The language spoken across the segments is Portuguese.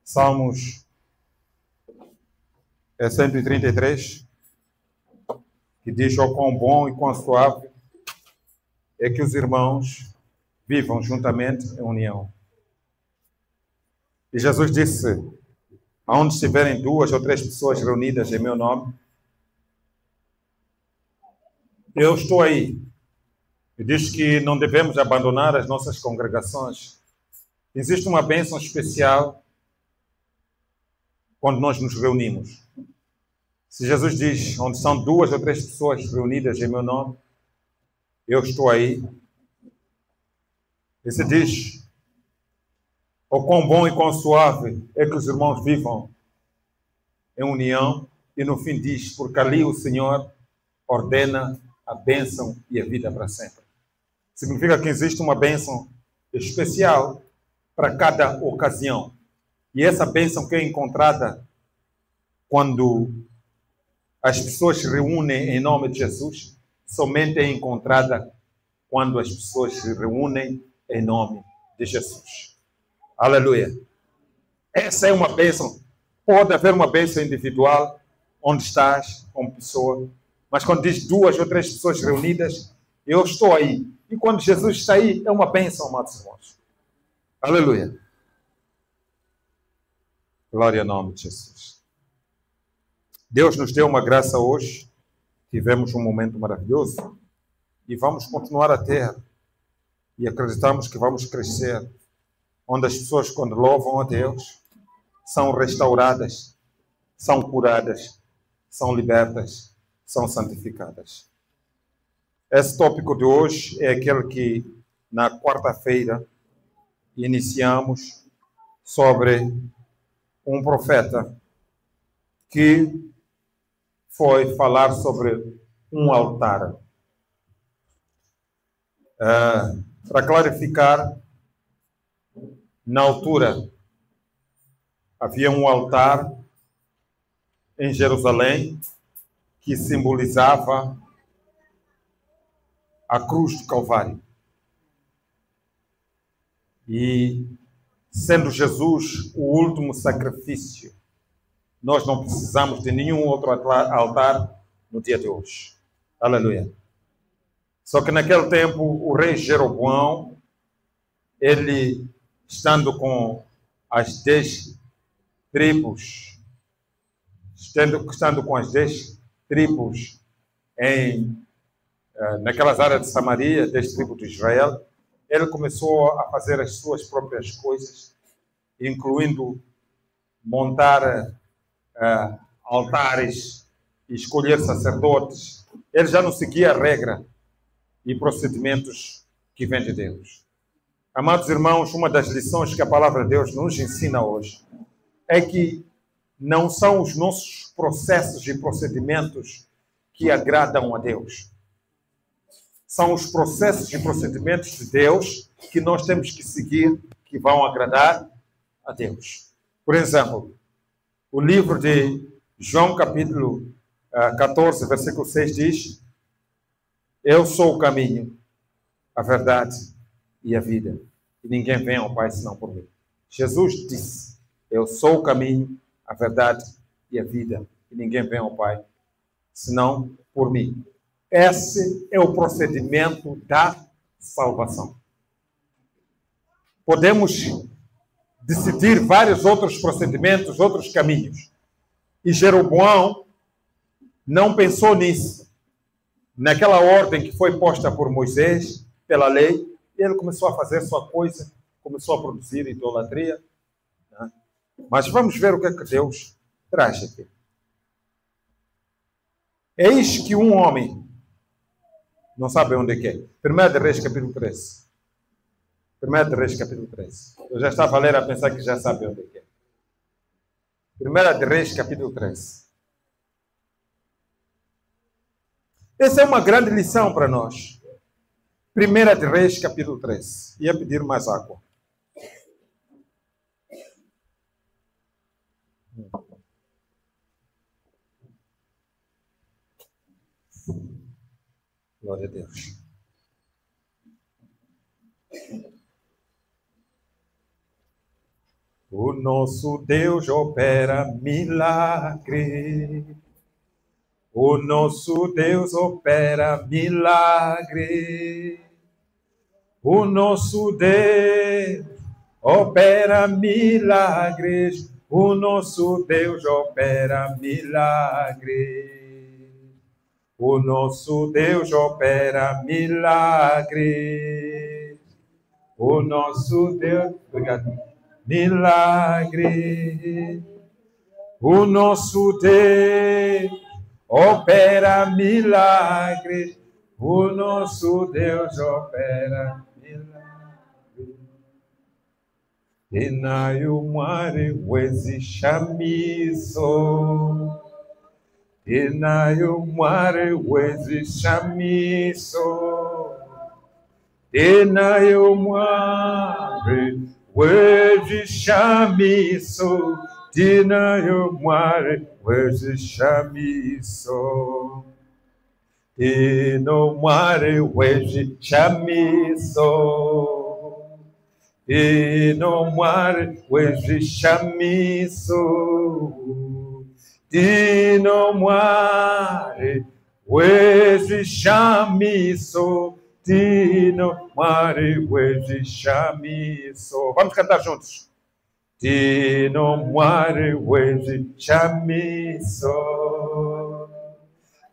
Salmos 133, que diz: "Oh, quão bom e quão suave é que os irmãos vivam juntamente em união." E Jesus disse: "Aonde estiverem 2 ou 3 pessoas reunidas em meu nome, eu estou aí." E diz que não devemos abandonar as nossas congregações. Existe uma bênção especial quando nós nos reunimos. Se Jesus diz: "Onde são 2 ou 3 pessoas reunidas em meu nome, eu estou aí." E se diz: "O quão bom e quão suave é que os irmãos vivam em união." E no fim diz: "Porque ali o Senhor ordena a bênção e a vida para sempre." Significa que existe uma bênção especial para cada ocasião. E essa bênção que é encontrada quando as pessoas se reúnem em nome de Jesus, somente é encontrada quando as pessoas se reúnem em nome de Jesus. Aleluia. Essa é uma bênção. Pode haver uma bênção individual, onde estás, como pessoa, mas quando diz 2 ou 3 pessoas reunidas, eu estou aí. E quando Jesus está aí, é uma bênção, amados irmãos. Aleluia. Glória ao nome de Jesus. Deus nos deu uma graça hoje. Tivemos um momento maravilhoso e vamos continuar a ter. E acreditamos que vamos crescer, onde as pessoas, quando louvam a Deus, são restauradas, são curadas, são libertas, são santificadas. Esse tópico de hoje é aquele que, na quarta-feira, iniciamos sobre um profeta que foi falar sobre um altar. Para clarificar, na altura, havia um altar em Jerusalém que simbolizava a cruz do Calvário. E, sendo Jesus o último sacrifício, nós não precisamos de nenhum outro altar no dia de hoje. Aleluia. Só que naquele tempo, o rei Jeroboão, ele, estando com as 10 tribos, estando com as 10 tribos naquelas áreas de Samaria, 10 tribos de Israel, ele começou a fazer as suas próprias coisas, incluindo montar altares e escolher sacerdotes. Ele já não seguia a regra e procedimentos que vêm de Deus. Amados irmãos, uma das lições que a palavra de Deus nos ensina hoje é que não são os nossos processos e procedimentos que agradam a Deus. São os processos e procedimentos de Deus que nós temos que seguir, que vão agradar a Deus. Por exemplo, o livro de João, capítulo 14, versículo 6 diz: "Eu sou o caminho, a verdade e a vida, e ninguém vem ao Pai senão por mim." Jesus disse: "Eu sou o caminho, a verdade e a vida, e ninguém vem ao Pai senão por mim." Esse é o procedimento da salvação. Podemos decidir vários outros procedimentos, outros caminhos. E Jeroboão não pensou nisso. Naquela ordem que foi posta por Moisés, pela lei, ele começou a fazer sua coisa, começou a produzir idolatria. Né? Mas vamos ver o que é que Deus traz aqui. Eis que um homem, não sabe onde é que é. 1 de Reis, capítulo 13. 1 de Reis, capítulo 13. Eu já estava a ler a pensar que já sabe onde é que é. 1 de Reis, capítulo 13. Essa é uma grande lição para nós. 1 de Reis, capítulo 13. Ia pedir mais água. Glória a Deus. O nosso Deus opera milagre. O nosso Deus opera milagre. O nosso Deus opera milagres. O nosso Deus opera milagre. O nosso Deus opera milagre. O nosso Deus, obrigado, milagre. O nosso Deus opera milagre. O nosso Deus opera milagre. Tenayo mwari wezi shamiso. Tenayo mwari wezi shamiso. Tenayo mwari wezi shamiso. Tenayo mwari wezi shamiso. Teno mwari wezi shamiso. Teno mwari wezi shamiso. Teno mwari wezi shamiso. Tino mwari wezi shamiso. Vamos cantar juntos. Tino mwari wezi shamiso.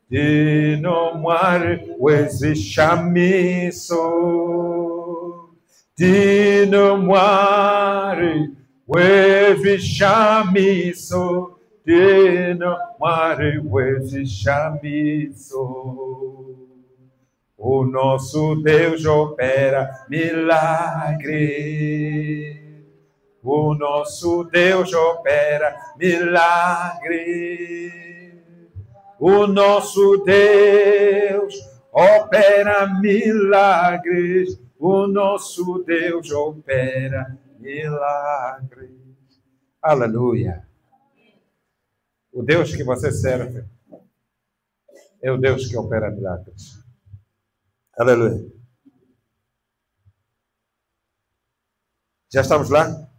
Tino mwari wezi shamiso. Tino mwari wezi shamiso. Tino mwari wezi shamiso. O nosso Deus opera milagre. O nosso Deus opera milagre. O nosso Deus opera milagres. O nosso Deus opera milagres. Aleluia. O Deus que você serve é o Deus que opera milagres. Aleluia. Já estamos lá?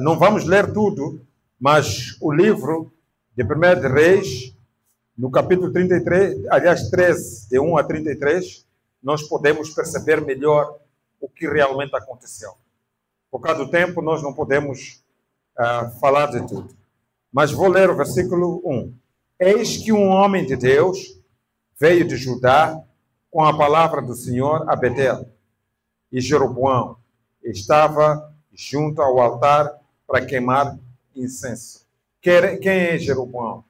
Não vamos ler tudo, mas o livro de 1 de Reis, no capítulo 33, aliás 13, de 1 a 33, nós podemos perceber melhor o que realmente aconteceu. Por causa do tempo, nós não podemos falar de tudo. Mas vou ler o versículo 1. Eis que um homem de Deus veio de Judá com a palavra do Senhor a Betel. E Jeroboão estava junto ao altar para queimar incenso. Quem é Jeroboão?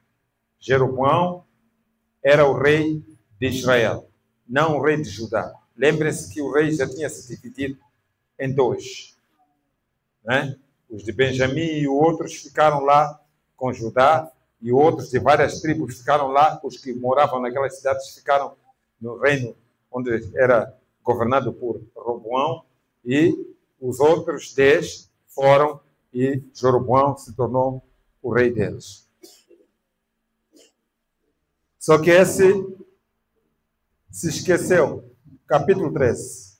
Jeroboão era o rei de Israel, não o rei de Judá. Lembrem-se que o rei já tinha se dividido em dois, né? Os de Benjamim e outros ficaram lá com Judá, e outros de várias tribos ficaram lá. Os que moravam naquelas cidades ficaram no reino onde era governado por Roboão, e os outros 10 foram, e Jeroboão se tornou o rei deles. Só que esse se esqueceu. Capítulo 13.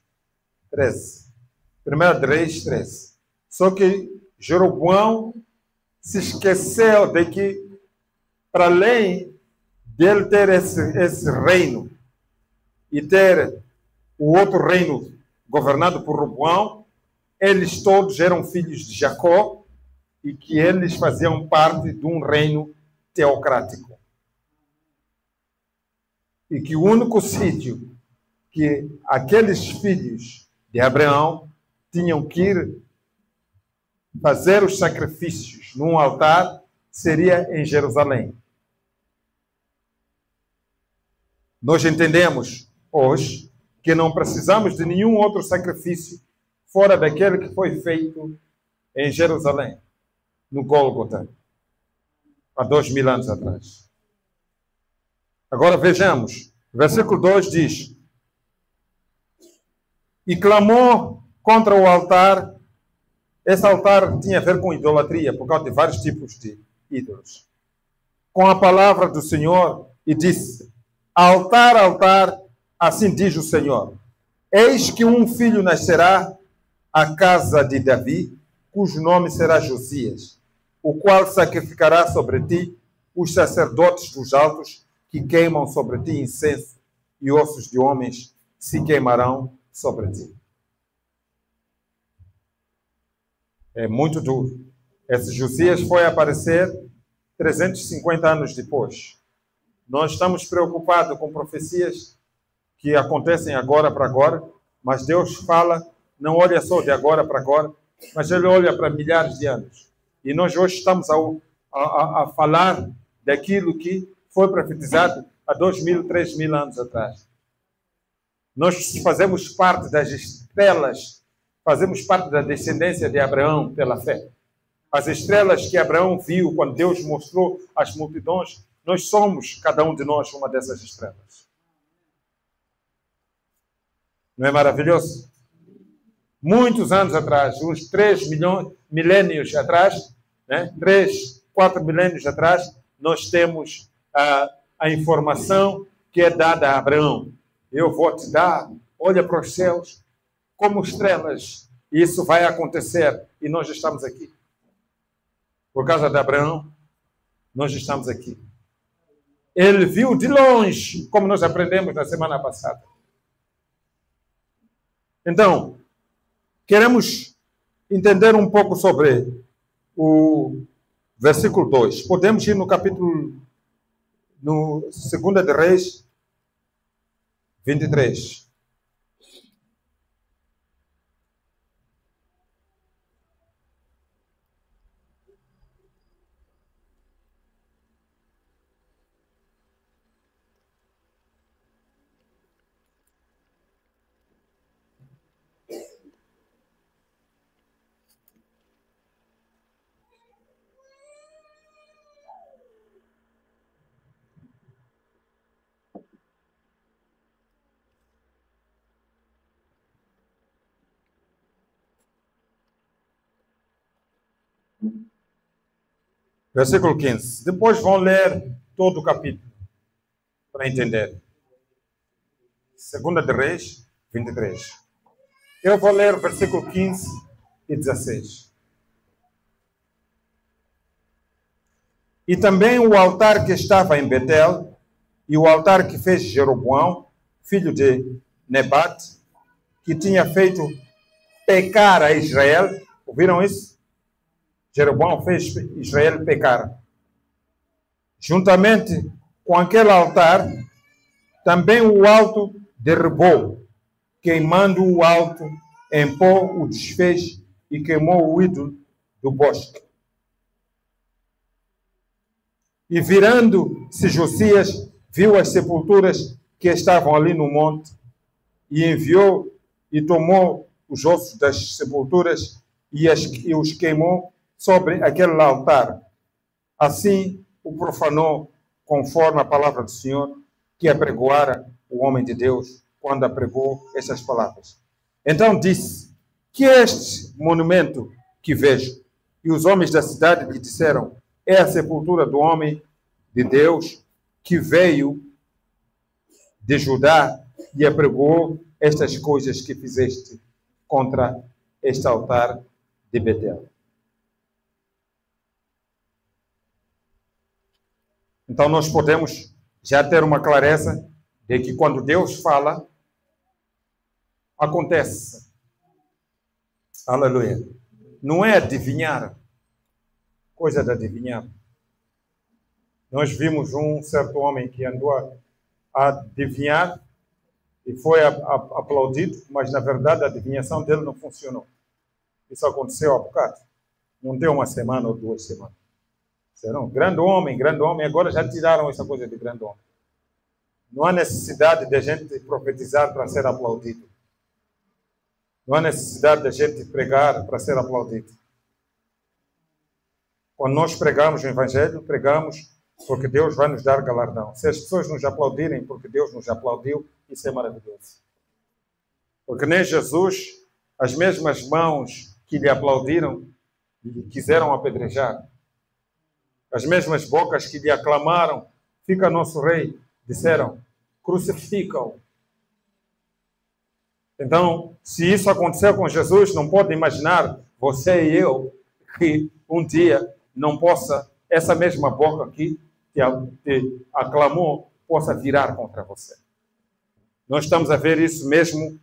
1 de Reis 13. Só que Jeroboão se esqueceu de que, para além dele ter esse reino e ter o outro reino governado por Roboão, eles todos eram filhos de Jacó e que eles faziam parte de um reino teocrático. E que o único sítio que aqueles filhos de Abraão tinham que ir fazer os sacrifícios num altar seria em Jerusalém. Nós entendemos hoje que não precisamos de nenhum outro sacrifício fora daquele que foi feito em Jerusalém, no Gólgota, há 2000 anos atrás. Agora vejamos, versículo 2 diz: e clamou contra o altar. Esse altar tinha a ver com idolatria, por causa de vários tipos de ídolos. Com a palavra do Senhor, e disse: altar, altar, assim diz o Senhor: eis que um filho nascerá, a casa de Davi, cujo nome será Josias, o qual sacrificará sobre ti os sacerdotes dos altos, que queimam sobre ti incenso, e ossos de homens se queimarão sobre ti. É muito duro. Esse Josias foi aparecer 350 anos depois. Nós estamos preocupados com profecias que acontecem agora para agora, mas Deus fala, não olha só de agora para agora, mas Ele olha para milhares de anos. E nós hoje estamos a falar daquilo que foi profetizado há 2.000, 3.000 anos atrás. Nós fazemos parte das estrelas, fazemos parte da descendência de Abraão pela fé. As estrelas que Abraão viu quando Deus mostrou às multidões, nós somos, cada um de nós, uma dessas estrelas. Não é maravilhoso? Muitos anos atrás, uns 3 milênios atrás, né? 3, 4 milênios atrás, nós temos a informação que é dada a Abraão. Eu vou te dar, olha para os céus, como estrelas. Isso vai acontecer e nós estamos aqui. Por causa de Abraão, nós estamos aqui. Ele viu de longe, como nós aprendemos na semana passada. Então, queremos entender um pouco sobre o versículo 2. Podemos ir no capítulo, no 2 de Reis, 23. Versículo 15. Depois vão ler todo o capítulo para entender. 2 de Reis, 23. Eu vou ler o versículo 15 e 16. E também o altar que estava em Betel, e o altar que fez Jeroboão, filho de Nebate, que tinha feito pecar a Israel. Ouviram isso? Jeroboão fez Israel pecar. Juntamente com aquele altar, também o alto derrubou, queimando o alto em pó, o desfez e queimou o ídolo do bosque. E virando-se Josias, viu as sepulturas que estavam ali no monte, e enviou e tomou os ossos das sepulturas e os queimou sobre aquele altar. Assim o profanou, conforme a palavra do Senhor, que apregoara o homem de Deus, quando apregou essas palavras. Então disse: que é este monumento que vejo? E os homens da cidade lhe disseram: é a sepultura do homem de Deus que veio de Judá e apregou estas coisas que fizeste contra este altar de Betel. Então nós podemos já ter uma clareza de que quando Deus fala, acontece. Aleluia. Não é adivinhar, coisa de adivinhar. Nós vimos um certo homem que andou a adivinhar e foi aplaudido, mas na verdade a adivinhação dele não funcionou. Isso aconteceu há bocado. Não deu uma semana ou 2 semanas. Serão grande homem, agora já tiraram essa coisa de grande homem. Não há necessidade de a gente profetizar para ser aplaudido. Não há necessidade de a gente pregar para ser aplaudido. Quando nós pregamos o Evangelho, pregamos porque Deus vai nos dar galardão. Se as pessoas nos aplaudirem porque Deus nos aplaudiu, isso é maravilhoso. Porque nem Jesus, as mesmas mãos que lhe aplaudiram, lhe quiseram apedrejar. As mesmas bocas que lhe aclamaram, fica nosso rei, disseram: crucificam. Então, se isso aconteceu com Jesus, não pode imaginar você e eu que um dia não possa, essa mesma boca aqui te aclamou, possa virar contra você. Nós estamos a ver isso mesmo,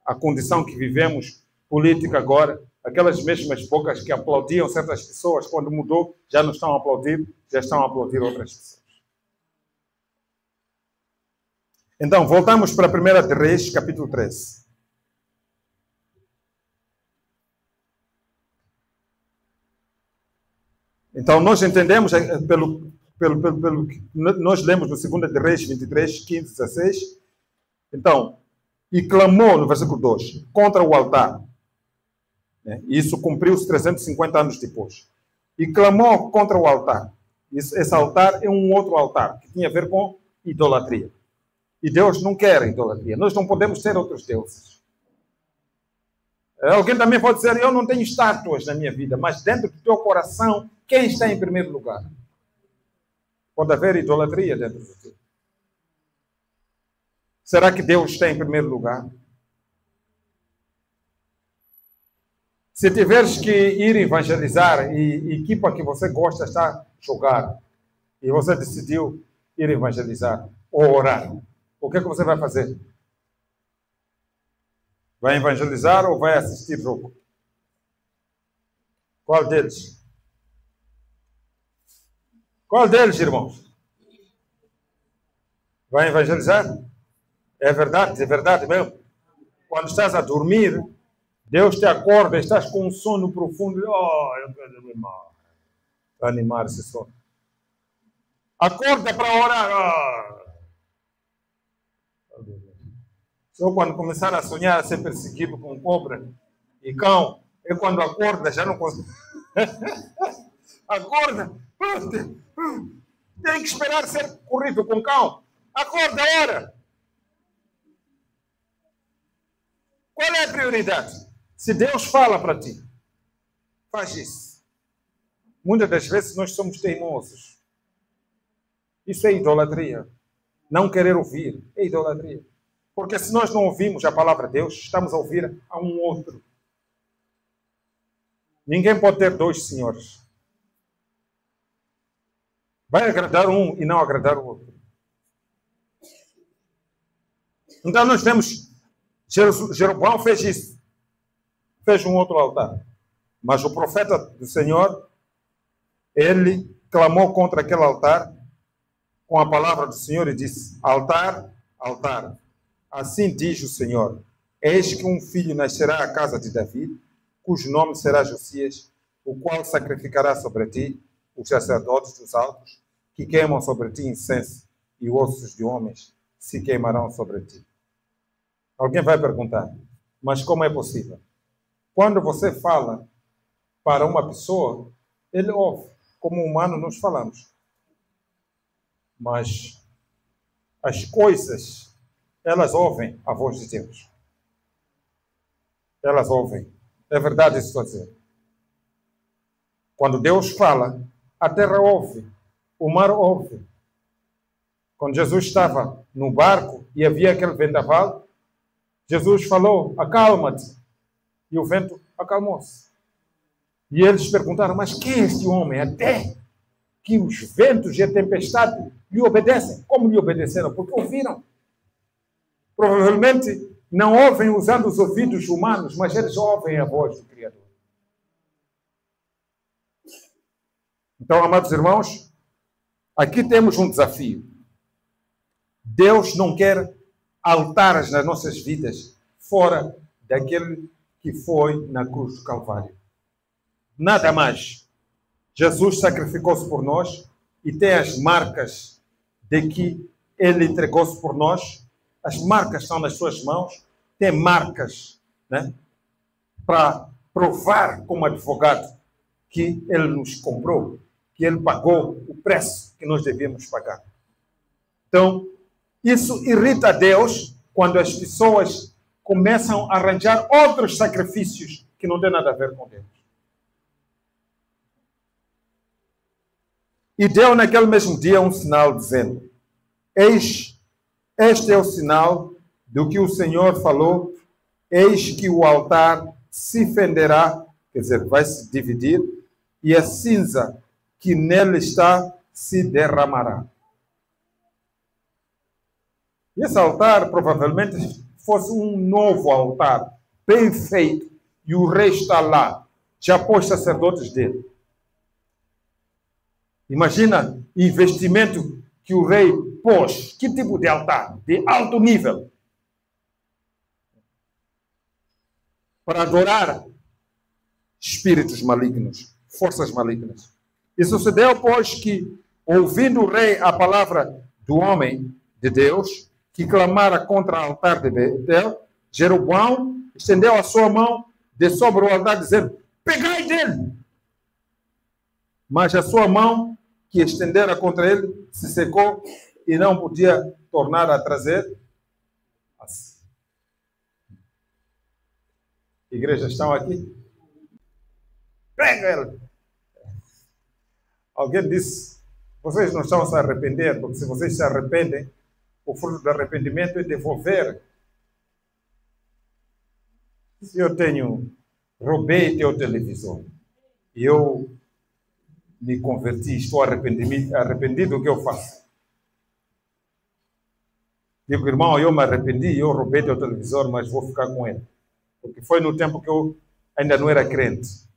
a condição que vivemos política agora, aquelas mesmas bocas que aplaudiam certas pessoas, quando mudou, já não estão a aplaudir, já estão a aplaudir outras pessoas. Então, voltamos para 1 de Reis, capítulo 13. Então, nós entendemos, pelo que nós lemos no 2 de Reis 23, 15, 16. Então, e clamou, no versículo 2, contra o altar. Isso cumpriu-se 350 anos depois. E clamou contra o altar. Esse altar é um outro altar, que tinha a ver com idolatria. E Deus não quer idolatria. Nós não podemos ter outros deuses. Alguém também pode dizer, eu não tenho estátuas na minha vida, mas dentro do teu coração, quem está em primeiro lugar? Pode haver idolatria dentro do teu. Será que Deus está em primeiro lugar? Se tiveres que ir evangelizar e a equipa que você gosta está a jogar, e você decidiu ir evangelizar ou orar, o que é que você vai fazer? Vai evangelizar ou vai assistir jogo? Qual deles? Qual deles, irmãos? Vai evangelizar? É verdade mesmo. Quando estás a dormir, Deus te acorda, estás com um sono profundo. Oh, eu quero animar. Animar esse sono. Acorda para orar. Só quando começar a sonhar a ser perseguido com cobra e cão, é quando acorda, já não consegue. Acorda. Tem que esperar ser corrido com cão. Acorda, ora. Qual é a prioridade? Se Deus fala para ti, faz isso. Muitas das vezes nós somos teimosos. Isso é idolatria. Não querer ouvir é idolatria. Porque se nós não ouvimos a palavra de Deus, estamos a ouvir a um outro. Ninguém pode ter dois senhores. Vai agradar um e não agradar o outro. Então nós temos... Jeroboão fez isso. Fez um outro altar. Mas o profeta do Senhor, ele clamou contra aquele altar com a palavra do Senhor e disse, altar, altar. Assim diz o Senhor, eis que um filho nascerá à casa de Davi, cujo nome será Josias, o qual sacrificará sobre ti os sacerdotes dos altos, que queimam sobre ti incenso, e ossos de homens se queimarão sobre ti. Alguém vai perguntar, mas como é possível? Quando você fala para uma pessoa, ele ouve. Como humano nós falamos. Mas as coisas, elas ouvem a voz de Deus. Elas ouvem. É verdade isso que estou a dizer. Quando Deus fala, a terra ouve. O mar ouve. Quando Jesus estava no barco e havia aquele vendaval, Jesus falou, acalma-te. E o vento acalmou-se. E eles perguntaram, mas quem é este homem? Até que os ventos e a tempestade lhe obedecem. Como lhe obedeceram? Porque ouviram. Provavelmente não ouvem usando os ouvidos humanos, mas eles ouvem a voz do Criador. Então, amados irmãos, aqui temos um desafio. Deus não quer altares nas nossas vidas fora daquele que foi na cruz do Calvário. Nada mais. Jesus sacrificou-se por nós e tem as marcas de que ele entregou-se por nós. As marcas estão nas suas mãos. Tem marcas, né, para provar como advogado que ele nos comprou, que ele pagou o preço que nós devíamos pagar. Então, isso irrita a Deus quando as pessoas começam a arranjar outros sacrifícios que não têm nada a ver com Deus. E deu naquele mesmo dia um sinal dizendo, eis, este é o sinal do que o Senhor falou eis que o altar se fenderá, quer dizer, vai se dividir, e a cinza que nele está se derramará. E esse altar provavelmente fosse um novo altar, bem feito, e o rei está lá, já pôs sacerdotes dele. Imagina o investimento que o rei pôs. Que tipo de altar? De alto nível. Para adorar espíritos malignos, forças malignas. E sucedeu, pois, que, ouvindo o rei a palavra do homem de Deus, que clamara contra o altar de Betel, Jeroboão estendeu a sua mão de sobre o altar, dizendo: pegai dele! Mas a sua mão que estendera contra ele se secou e não podia tornar a trazer. Igrejas estão aqui? Pega ele! Alguém disse: vocês não estão se arrepender, porque se vocês se arrependem, o fruto do arrependimento é devolver. Se eu roubei teu televisor e eu me converti, estou arrependido do que eu faço. Digo: irmão, eu me arrependi, eu roubei teu televisor, mas vou ficar com ele. Porque foi no tempo que eu ainda não era crente.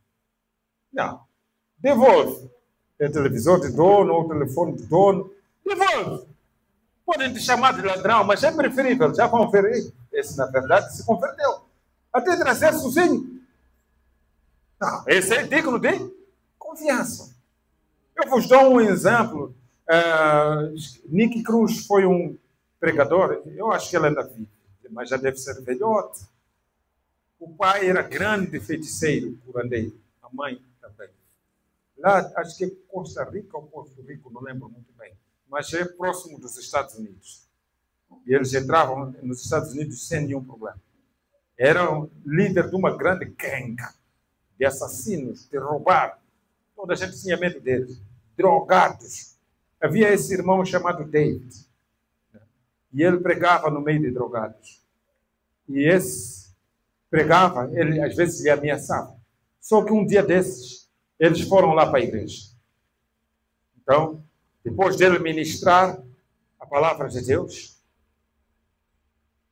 Não. Devolve. É televisor de dono ou telefone de dono. Devolve. Podem te chamar de ladrão, mas é preferível. Já vão ver. Esse, na verdade, se converteu. Até trazer sozinho. Não, esse é digno de confiança. Eu vos dou um exemplo. Nick Cruz foi um pregador. Eu acho que ele ainda vive, mas já deve ser velhote. O pai era grande feiticeiro, curandeiro. A mãe também. Lá, acho que é Costa Rica ou Porto Rico, não lembro muito bem. Mas é próximo dos Estados Unidos. E eles entravam nos Estados Unidos sem nenhum problema. Eram líder de uma grande gangue de assassinos, de roubar. Toda a gente tinha medo deles. Drogados. Havia esse irmão chamado David. E ele pregava no meio de drogados. E esse pregava, ele às vezes lhe ameaçava. Só que um dia desses, eles foram lá para a igreja. Então, depois dele ministrar a palavra de Deus,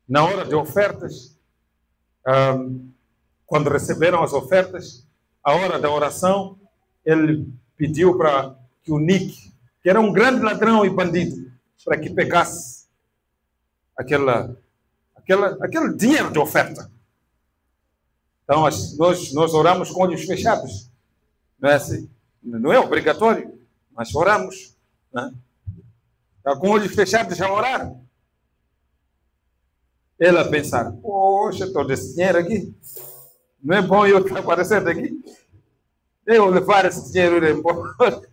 na hora de ofertas, quando receberam as ofertas, a hora da oração, ele pediu para que o Nick, que era um grande ladrão e bandido, para que pegasse aquele dinheiro de oferta. Então, nós oramos com olhos fechados. Não é assim? Não é obrigatório, mas oramos. Né? Está com olhos fechados a orar. Ele a pensar: poxa, todo esse dinheiro aqui, não é bom eu aparecer daqui? Eu levar esse dinheiro e ir embora.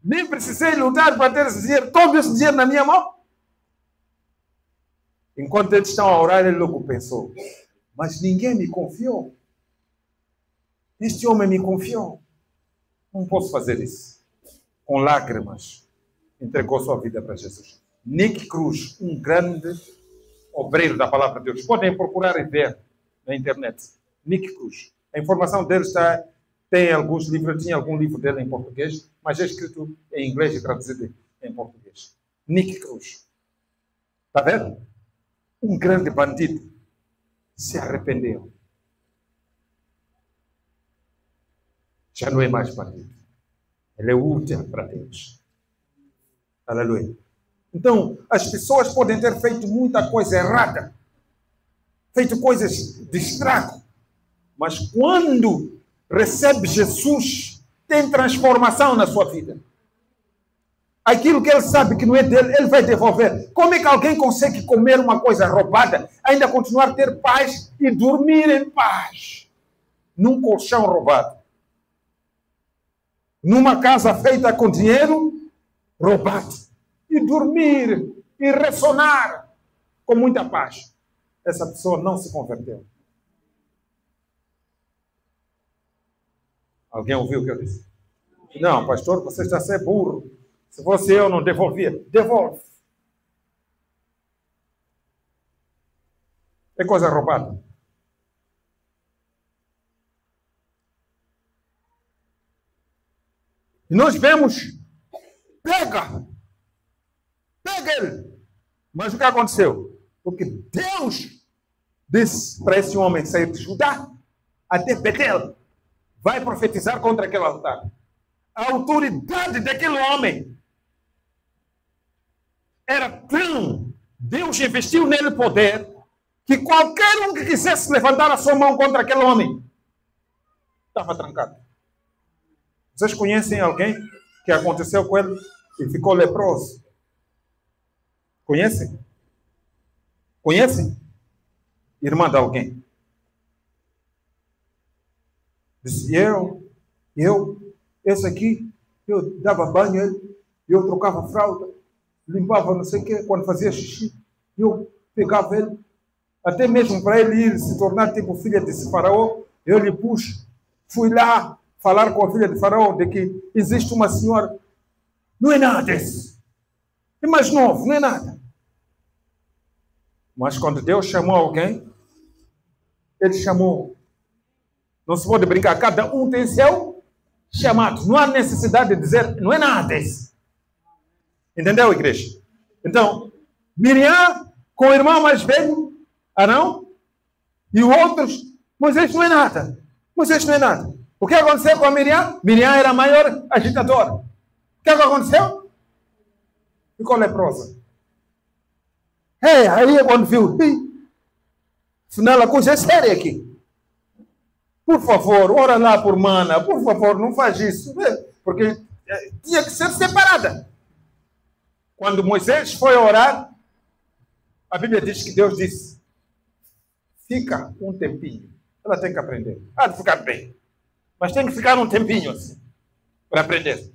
Nem precisei lutar para ter esse dinheiro, todo esse dinheiro na minha mão. Enquanto eles estão a orar, ele logo pensou: mas ninguém me confiou. Este homem me confiou. Não posso fazer isso. Com lágrimas, entregou sua vida para Jesus. Nick Cruz, um grande obreiro da palavra de Deus. Podem procurar e ver na internet. Nick Cruz. A informação dele está... Tem alguns livros, tinha algum livro dele em português, mas é escrito em inglês e traduzido em português. Nick Cruz. Está vendo? Um grande bandido se arrependeu. Já não é mais bandido. Ele é útil para Deus. Aleluia. Então, as pessoas podem ter feito muita coisa errada, feito coisas de estrago, mas quando recebe Jesus, tem transformação na sua vida. Aquilo que ele sabe que não é dele, ele vai devolver. Como é que alguém consegue comer uma coisa roubada, ainda continuar a ter paz e dormir em paz? Num colchão roubado. Numa casa feita com dinheiro roubado. E dormir, e ressonar com muita paz. Essa pessoa não se converteu. Alguém ouviu o que eu disse? Não, pastor, você está a ser burro. Se fosse eu, não devolvia. Devolve. É coisa roubada. E nós vemos, pega ele. Mas o que aconteceu? Porque Deus disse para esse homem sair de Judá até Betel, vai profetizar contra aquele altar. A autoridade daquele homem era tão, Deus investiu nele poder, que qualquer um que quisesse levantar a sua mão contra aquele homem estava trancado. Vocês conhecem alguém que aconteceu com ele e ficou leproso? Conhecem? Conhecem? Irmã de alguém? Disse, esse aqui, eu dava banho a ele, eu trocava fralda, limpava não sei o quê, quando fazia xixi, eu pegava ele, até mesmo para ele ir se tornar tipo filha de Faraó, eu lhe pus, fui lá falar com a filha de Faraó de que existe uma senhora, não é nada isso, é mais novo, não é nada. Mas quando Deus chamou alguém, ele chamou. Não se pode brincar, cada um tem seu chamado. Não há necessidade de dizer, não é nada isso. Entendeu, igreja? Então, Miriam com o irmão mais velho, Arão, e os outros, Moisés não é nada. Moisés não é nada. O que aconteceu com a Miriam? Miriam era a maior agitadora. O que aconteceu? Ficou leprosa. Aí quando viu, afinal a coisa é séria aqui. Por favor, ora lá por mana, por favor, não faz isso. Porque tinha que ser separada. Quando Moisés foi orar, a Bíblia diz que Deus disse, fica um tempinho. Ela tem que aprender. Há de ficar bem. Mas tem que ficar um tempinho assim, para aprender.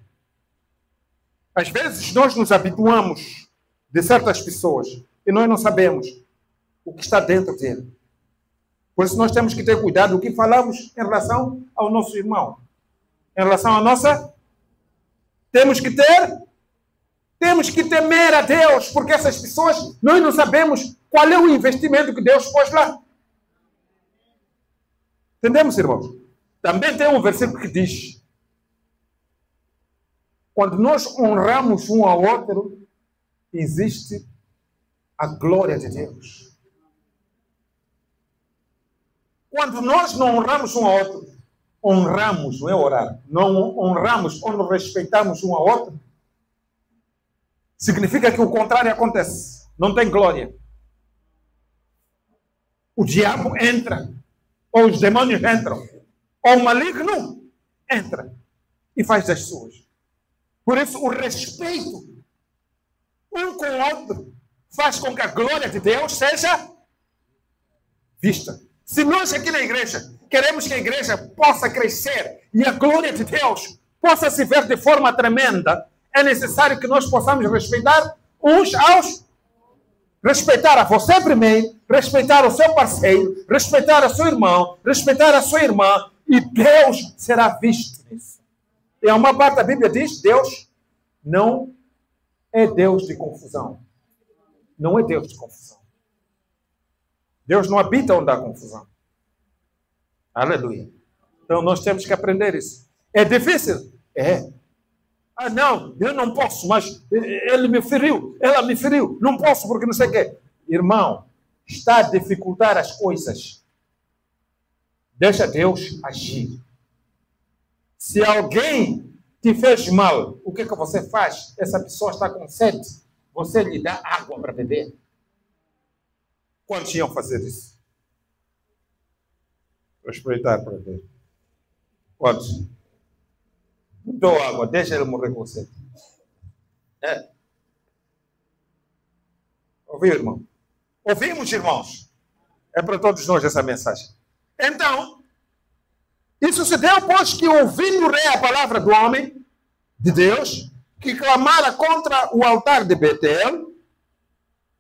Às vezes nós nos habituamos de certas pessoas e nós não sabemos o que está dentro dele. Por isso nós temos que ter cuidado do que falamos em relação ao nosso irmão. Em relação à nossa... Temos que temer a Deus, porque essas pessoas, nós não sabemos qual é o investimento que Deus pôs lá. Entendemos, irmãos? Também tem um versículo que diz, quando nós honramos um ao outro, existe a glória de Deus. Quando nós não honramos um ao outro, honramos, não é orar, não honramos ou não respeitamos um ao outro, significa que o contrário acontece. Não tem glória. O diabo entra, ou os demônios entram, ou o maligno entra e faz das suas. Por isso, o respeito um com o outro faz com que a glória de Deus seja vista. Se nós aqui na igreja queremos que a igreja possa crescer e a glória de Deus possa se ver de forma tremenda, é necessário que nós possamos respeitar uns aos... Respeitar a você primeiro, respeitar o seu parceiro, respeitar o seu irmão, respeitar a sua irmã, e Deus será visto nisso. E uma parte da Bíblia diz, Deus não é Deus de confusão. Não é Deus de confusão. Deus não habita onde há confusão. Aleluia. Então nós temos que aprender isso. É difícil? É. Ah, não, eu não posso, mas ele me feriu, ela me feriu, não posso porque não sei o quê. Irmão, está a dificultar as coisas. Deixa Deus agir. Se alguém te fez mal, o que você faz? Essa pessoa está com sede, você lhe dá água para beber. Quantos iam fazer isso? Vou espreitar para ver. Quantos? Não dou água, deixa ele morrer com sede. É. Ouviu, irmão? Ouvimos, irmãos? É para todos nós essa mensagem. Então, isso se deu pois que ouvindo o rei a palavra do homem, de Deus, que clamara contra o altar de Betel,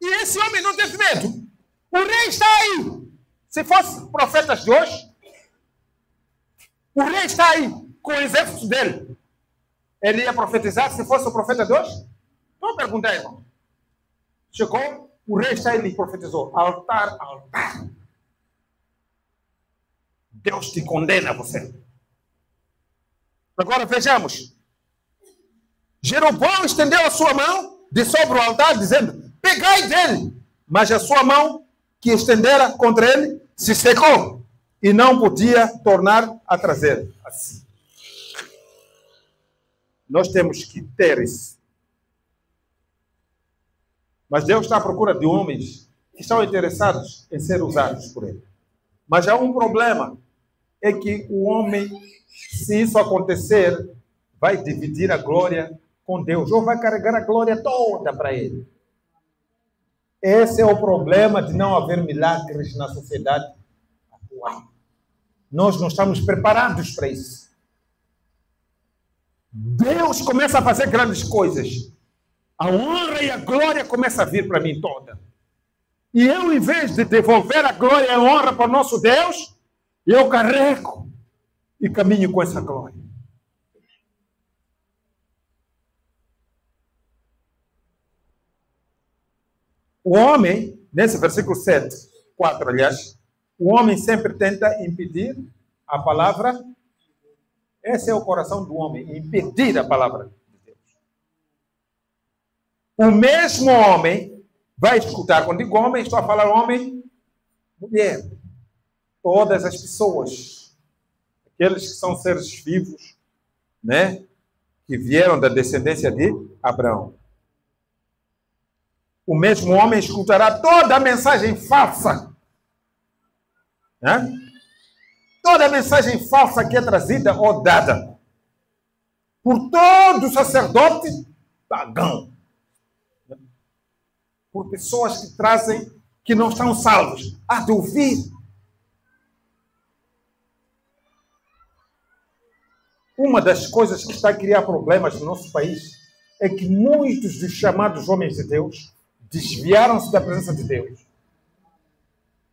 e esse homem não teve medo. O rei está aí. Se fosse profetas de hoje, o rei está aí com o exército dele. Ele ia profetizar se fosse o profeta de hoje? Estou a perguntar, irmão. Chegou, o rei está aí e profetizou. Altar, altar. Deus te condena, você. Agora vejamos. Jeroboão estendeu a sua mão de sobre o altar, dizendo: pegai dele. Mas a sua mão que estendera contra ele se secou e não podia tornar a trazer assim. Nós temos que ter isso. Mas Deus está à procura de homens que estão interessados em ser usados por Ele. Mas há um problema, é que o homem, se isso acontecer, vai dividir a glória com Deus, ou vai carregar a glória toda para Ele. Esse é o problema de não haver milagres na sociedade atual. Nós não estamos preparados para isso. Deus começa a fazer grandes coisas. A honra e a glória começam a vir para mim toda. E eu, em vez de devolver a glória e a honra para o nosso Deus, eu carrego e caminho com essa glória. O homem, nesse versículo 7, 4, aliás, o homem sempre tenta impedir a palavra. Esse é o coração do homem, impedir a palavra de Deus. O mesmo homem vai escutar. Quando digo homem, estou a falar homem, mulher. Todas as pessoas, aqueles que são seres vivos, né, que vieram da descendência de Abraão. O mesmo homem escutará toda a mensagem falsa. Né? Toda a mensagem falsa que é trazida ou dada por todo sacerdote pagão. Por pessoas que trazem, que não estão salvos. Há de ouvir. Uma das coisas que está a criar problemas no nosso país é que muitos dos chamados homens de Deus desviaram-se da presença de Deus.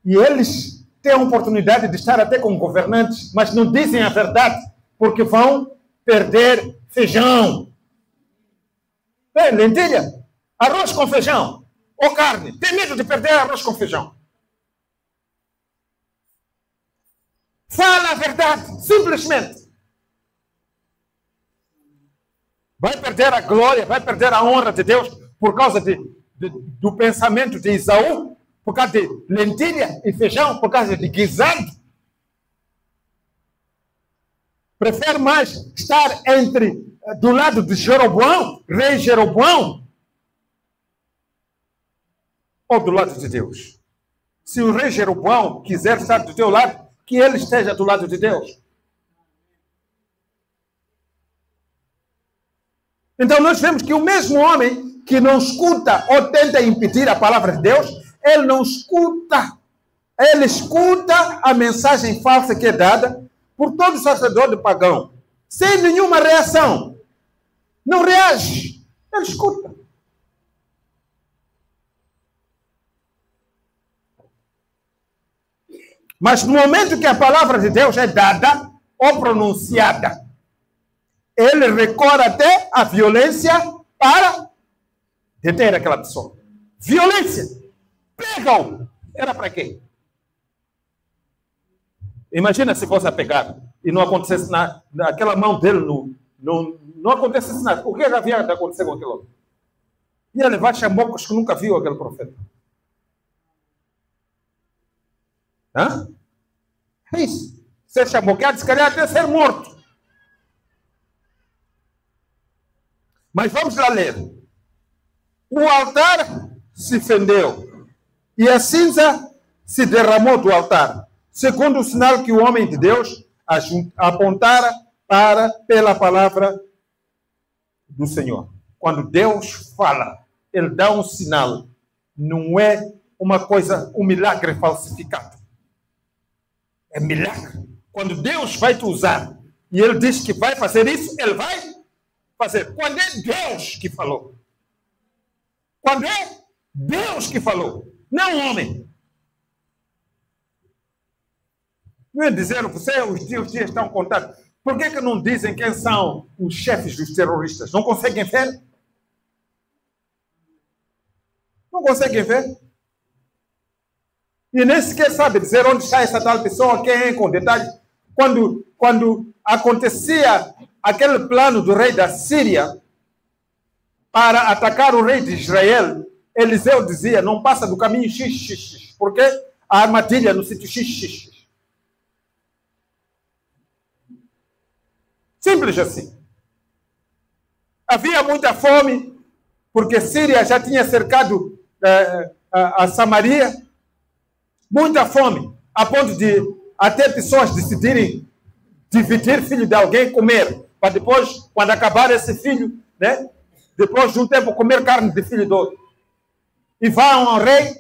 E eles têm a oportunidade de estar até com governantes, mas não dizem a verdade, porque vão perder feijão. Lentilha, arroz com feijão, ou carne. Tem medo de perder arroz com feijão. Fala a verdade, simplesmente. Vai perder a glória, vai perder a honra de Deus por causa do pensamento de Esaú, por causa de lentilha e feijão, por causa de guisado. Prefere mais estar do lado de Jeroboão, rei Jeroboão, ou do lado de Deus? Se o rei Jeroboão quiser estar do teu lado, que ele esteja do lado de Deus. Então nós vemos que o mesmo homem que não escuta ou tenta impedir a palavra de Deus, ele não escuta. Ele escuta a mensagem falsa que é dada por todo sacerdote pagão, sem nenhuma reação. Não reage. Ele escuta. Mas no momento que a palavra de Deus é dada ou pronunciada, ele recorre até a violência para deter aquela pessoa. Violência. Pega-o. Era para quê? Imagina se fosse a pegar e não acontecesse nada, aquela mão dele não acontecesse nada. O que havia de acontecer com aquele homem? Ia levar chamocos que nunca viu aquele profeta. Hã? É isso. Ser chamoqueado, se calhar até ser morto. Mas vamos lá ler. O altar se fendeu e a cinza se derramou do altar, segundo o sinal que o homem de Deus apontara pela palavra do Senhor. Quando Deus fala, Ele dá um sinal. Não é uma coisa, um milagre falsificado. É milagre. Quando Deus vai te usar e Ele diz que vai fazer isso, Ele vai fazer. Quando é Deus que falou. Quando é Deus que falou, não o homem. Não é dizer, os dias estão contados. Por que não dizem quem são os chefes dos terroristas? Não conseguem ver? Não conseguem ver? E nem sequer sabe dizer onde está essa tal pessoa, quem é, com detalhes. Quando acontecia aquele plano do rei da Síria para atacar o rei de Israel, Eliseu dizia, não passa do caminho XXX, porque a armadilha no sítio XXX. Simples assim. Havia muita fome, porque Síria já tinha cercado a Samaria. Muita fome, a ponto de até pessoas decidirem dividir filho de alguém, comer, para depois, quando acabar esse filho, né, depois de um tempo, comer carne de filho do outro. E vão ao rei,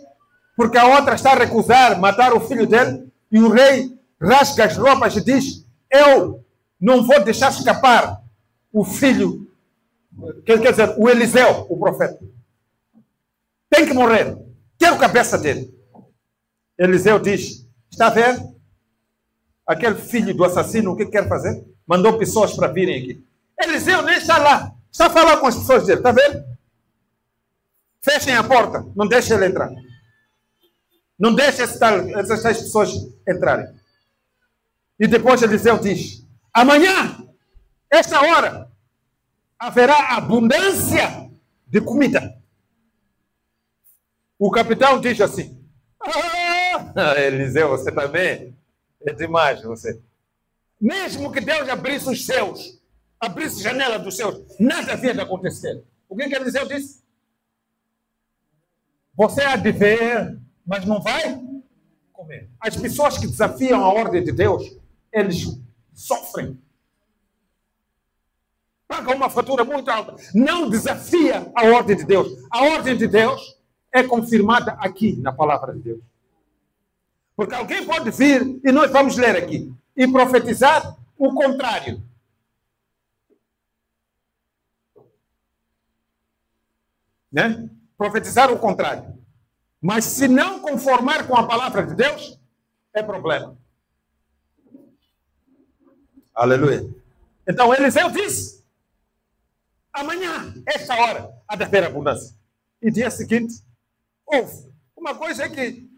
porque a outra está a recusar matar o filho dele, e o rei rasga as roupas e diz, eu não vou deixar escapar o filho, quer dizer, o Eliseu, o profeta. Tem que morrer. Quero a cabeça dele. Eliseu diz, está a ver? Aquele filho do assassino, o que quer fazer? Mandou pessoas para virem aqui. Eliseu nem está lá. Está a falar com as pessoas dele, está a ver? Fechem a porta, não deixem ele entrar. Não deixem essas pessoas entrarem. E depois Eliseu diz, amanhã, esta hora, haverá abundância de comida. O capitão diz assim, Eliseu, você também é demais, você. Mesmo que Deus abrisse os céus, abrisse a janela dos céus, nada havia de acontecer. O que Eliseu disse? Você há de ver, mas não vai comer. As pessoas que desafiam a ordem de Deus, eles sofrem. Pagam uma fatura muito alta. Não desafia a ordem de Deus. A ordem de Deus é confirmada aqui na palavra de Deus. Porque alguém pode vir, e nós vamos ler aqui, e profetizar o contrário. Né? Profetizar o contrário. Mas se não conformar com a palavra de Deus, é problema. Aleluia. Então Eliseu disse, amanhã, esta hora, há de haver abundância. E dia seguinte, houve. Uma coisa é que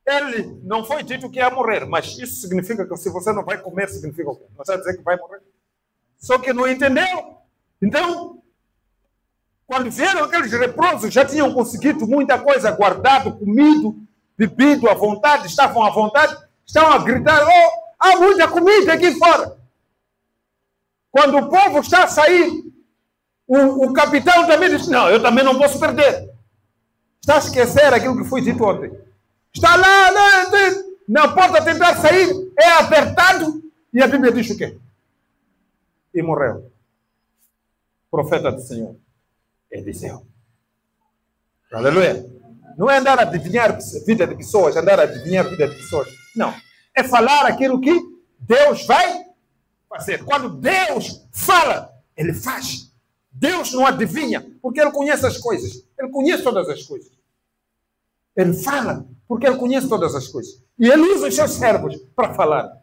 ele não foi dito que ia morrer, mas isso significa que se você não vai comer, significa o quê? Não vai dizer que vai morrer. Só que não entendeu. Então, quando vieram aqueles leprosos, já tinham conseguido muita coisa, guardado, comido, bebido à vontade, estavam à vontade, estavam a gritar, há muita comida aqui fora. Quando o povo está a sair, o capitão também diz, não, eu também não posso perder. Está a esquecer aquilo que foi dito ontem. Está lá na porta a tentar sair, é apertado, e a Bíblia diz o quê? E morreu. Profeta do Senhor, Eliseu. Aleluia. Não é andar a adivinhar a vida de pessoas, andar a adivinhar a vida de pessoas. Não. É falar aquilo que Deus vai fazer. Quando Deus fala, Ele faz. Deus não adivinha, porque Ele conhece as coisas. Ele conhece todas as coisas. Ele fala, porque Ele conhece todas as coisas. E Ele usa os seus servos para falar.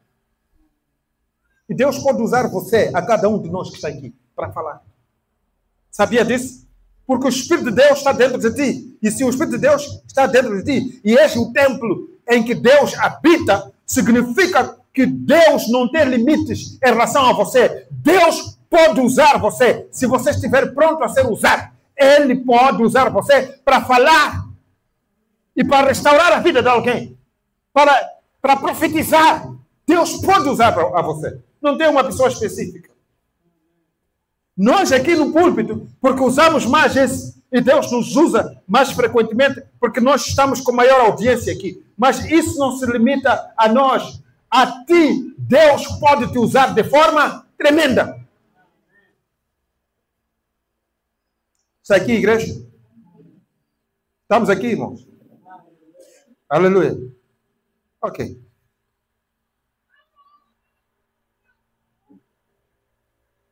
E Deus pode usar você, a cada um de nós que está aqui, para falar. Sabia disso? Porque o Espírito de Deus está dentro de ti. E se o Espírito de Deus está dentro de ti, e és o templo em que Deus habita, significa que Deus não tem limites em relação a você. Deus pode usar você. Se você estiver pronto a ser usado, Ele pode usar você para falar e para restaurar a vida de alguém, para profetizar. Deus pode usar a você. Não tem uma pessoa específica. Nós aqui no púlpito, porque usamos mais esse, e Deus nos usa mais frequentemente, porque nós estamos com maior audiência aqui. Mas isso não se limita a nós. A ti, Deus pode te usar de forma tremenda. Está aqui, igreja? Estamos aqui, irmãos? Aleluia. Ok.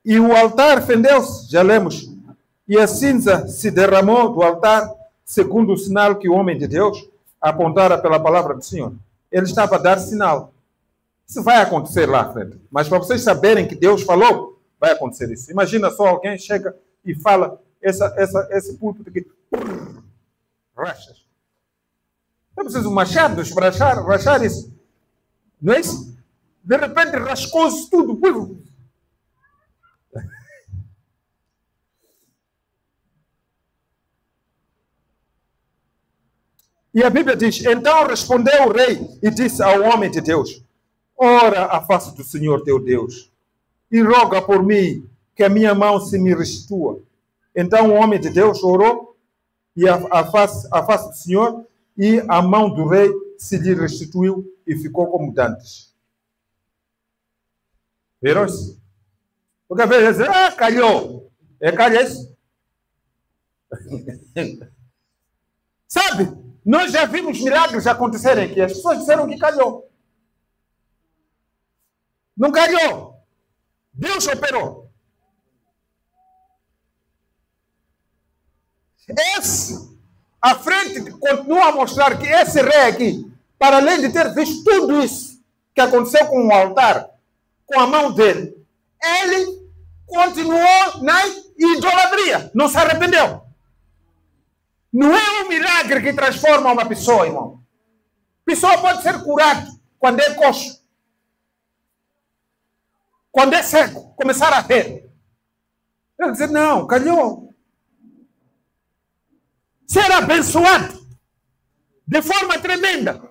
E o altar fendeu-se, já lemos, e a cinza se derramou do altar, segundo o sinal que o homem de Deus apontara pela palavra do Senhor. Ele estava a dar sinal. Isso vai acontecer lá à frente. Mas para vocês saberem que Deus falou, vai acontecer isso. Imagina só alguém chega e fala, esse púlpito aqui, rachas. É preciso um machado para rachar isso. Não é isso? De repente rascou-se tudo. E a Bíblia diz, então respondeu o rei e disse ao homem de Deus, ora a face do Senhor teu Deus, e roga por mim que a minha mão se me restitua. Então o homem de Deus orou e a face do Senhor e a mão do rei se lhe restituiu e ficou como dantes. Viram isso? Porque às vezes dizem, calhou. Calha isso? Sabe? Nós já vimos milagres acontecerem aqui. As pessoas disseram que calhou. Não calhou. Deus operou. A frente continua a mostrar que esse rei aqui, para além de ter visto tudo isso que aconteceu com o altar, com a mão dele, ele continuou na idolatria. Não se arrependeu. Não é um milagre que transforma uma pessoa, irmão. A pessoa pode ser curada quando é coxo. Quando é cego, começar a ver. Ele diz, não, calhou. Ser abençoado de forma tremenda.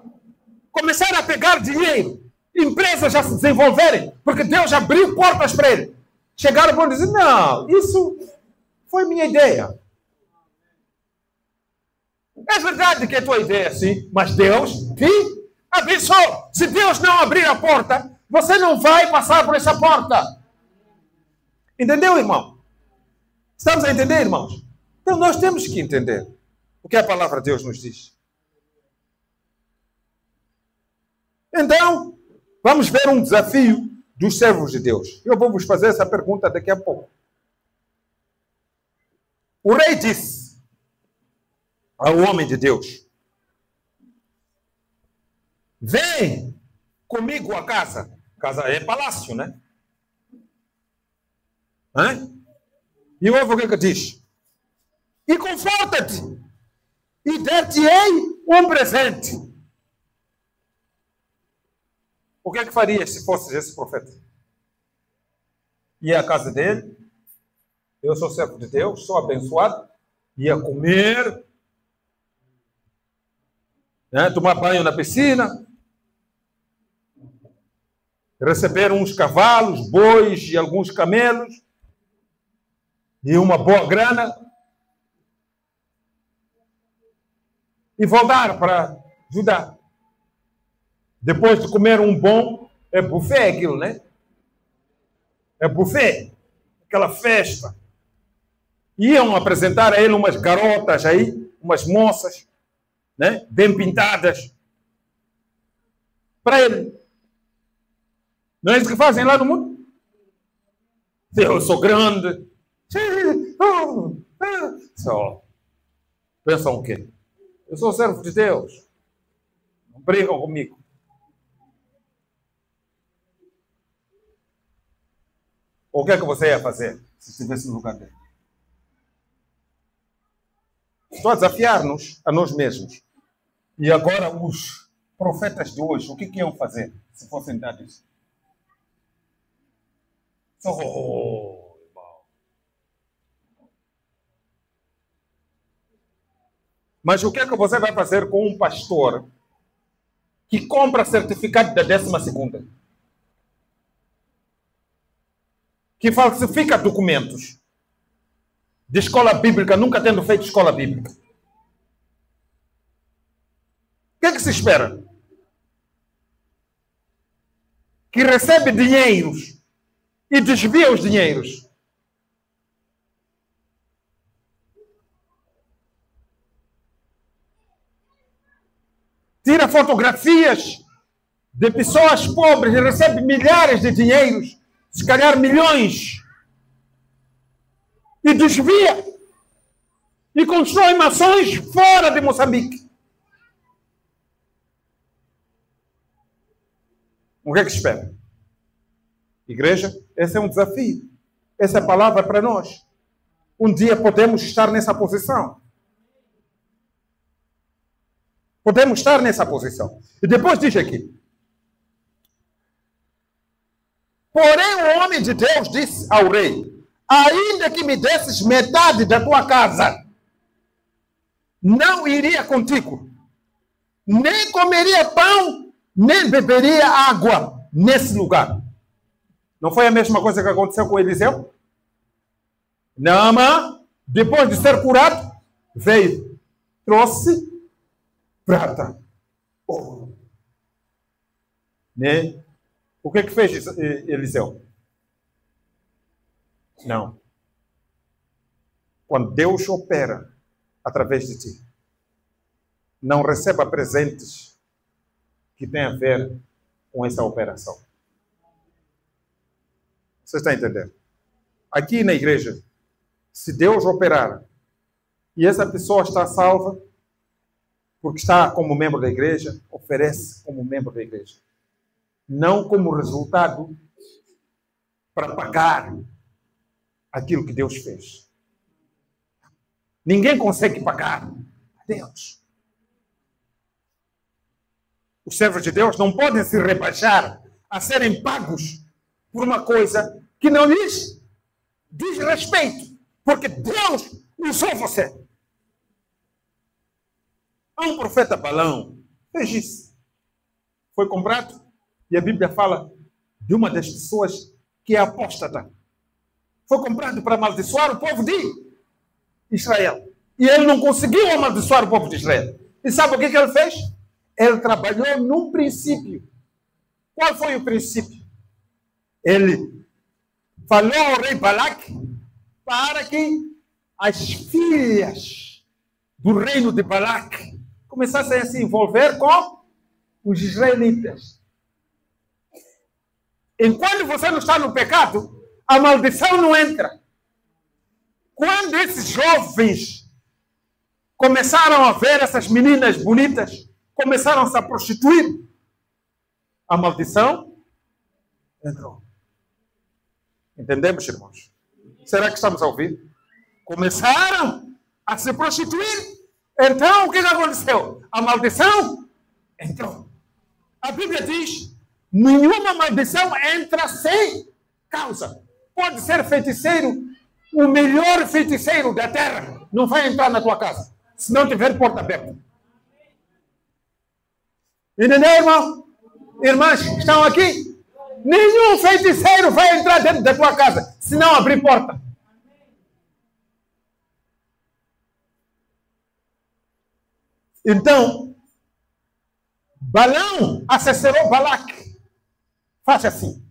Começar a pegar dinheiro. Empresas já se desenvolverem, porque Deus abriu portas para ele. Chegaram para ele e dizer, não, isso foi minha ideia. É verdade que é tua ideia, sim, mas Deus te abençoou. Se Deus não abrir a porta, você não vai passar por essa porta. Entendeu, irmão? Estamos a entender, irmãos? Então nós temos que entender o que a palavra de Deus nos diz. Então, vamos ver um desafio dos servos de Deus. Eu vou vos fazer essa pergunta daqui a pouco. O rei disse ao homem de Deus, vem comigo a casa. Casa é palácio, né? E ouve o que diz. E conforta-te, e dar-te-ei um presente. O que farias se fosse esse profeta? Ia à casa dele, eu sou servo de Deus, sou abençoado, ia comer, tomar banho na piscina, receber uns cavalos, bois e alguns camelos, e uma boa grana, e voltar para Judá. Depois de comer um bom, é buffet aquilo, né? É buffet, aquela festa. Iam apresentar a ele umas garotas aí, umas moças, né? Bem pintadas, para ele. Não é isso que fazem lá no mundo? Eu sou grande. Só. Pensam o quê? Eu sou servo de Deus. Não brigam comigo. O que é que você ia fazer se estivesse no lugar dele? Estou a desafiar-nos a nós mesmos. E agora os profetas de hoje, o que iam fazer se fossem dados? Irmão. Mas o que é que você vai fazer com um pastor que compra certificado da 12ª? Que falsifica documentos de escola bíblica, nunca tendo feito escola bíblica? O que é que se espera? Que recebe dinheiros e desvia os dinheiros. Tira fotografias de pessoas pobres e recebe milhares de dinheiros, se calhar milhões, e desvia e constrói mansões fora de Moçambique. O que é que espera? Igreja, esse é um desafio. Essa é a palavra para nós. Um dia podemos estar nessa posição. Podemos estar nessa posição. E depois diz aqui. Porém, o homem de Deus disse ao rei, ainda que me desses metade da tua casa, não iria contigo. nem comeria pão, nem beberia água nesse lugar. Não foi a mesma coisa que aconteceu com Eliseu? Naamã, depois de ser curado, veio, trouxe prata, ouro. Né? O que fez Eliseu? Não. Quando Deus opera através de ti, não receba presentes que têm a ver com essa operação. Você está entendendo? Aqui na igreja, se Deus operar e essa pessoa está salva, porque está como membro da igreja, oferece como membro da igreja. Não como resultado para pagar aquilo que Deus fez. Ninguém consegue pagar a Deus. Os servos de Deus não podem se rebaixar a serem pagos por uma coisa que não lhes diz respeito, porque Deus usou você. Há um profeta Balaão, fez isso. Foi comprado e a Bíblia fala de uma das pessoas que é apóstata. Foi comprado para amaldiçoar o povo de Israel. E ele não conseguiu amaldiçoar o povo de Israel. E sabe o que ele fez? Ele trabalhou num princípio. Qual foi o princípio? Ele falou ao rei Balaque para que as filhas do reino de Balaque começassem a se envolver com os israelitas. Enquanto você não está no pecado, a maldição não entra. Quando esses jovens começaram a ver essas meninas bonitas, começaram a se prostituir, a maldição entrou. Entendemos, irmãos? Será que estamos a ouvir? Começaram a se prostituir. Então, o que aconteceu? A maldição entrou. A Bíblia diz, nenhuma maldição entra sem causa. Pode ser feiticeiro, o melhor feiticeiro da terra, não vai entrar na tua casa, se não tiver porta aberta. Entendeu, irmão? Irmãs, estão aqui? Nenhum feiticeiro vai entrar dentro da tua casa, se não abrir porta. Então, Balaão assessorou Balaque. Faz assim.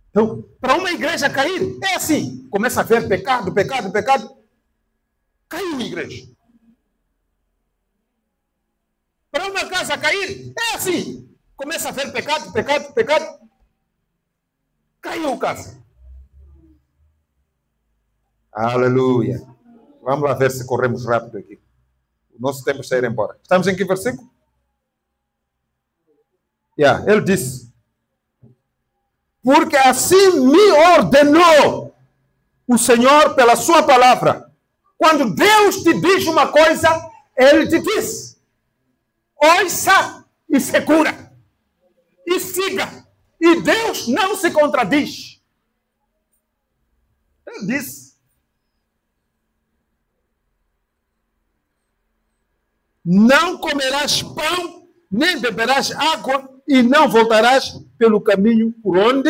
Então, para uma igreja cair, é assim. Começa a ver pecado, pecado, pecado. Caiu a igreja. Para uma casa cair, é assim. Começa a ver pecado, pecado, pecado. Caiu a casa. Aleluia. Vamos lá ver se corremos rápido aqui. O nosso tempo está a ir embora. Estamos em que versículo? Ele disse: porque assim me ordenou o Senhor pela sua palavra. Quando Deus te diz uma coisa, Ele te diz: ouça e segura. E siga. E Deus não se contradiz. Ele disse: não comerás pão, nem beberás água, e não voltarás pelo caminho por onde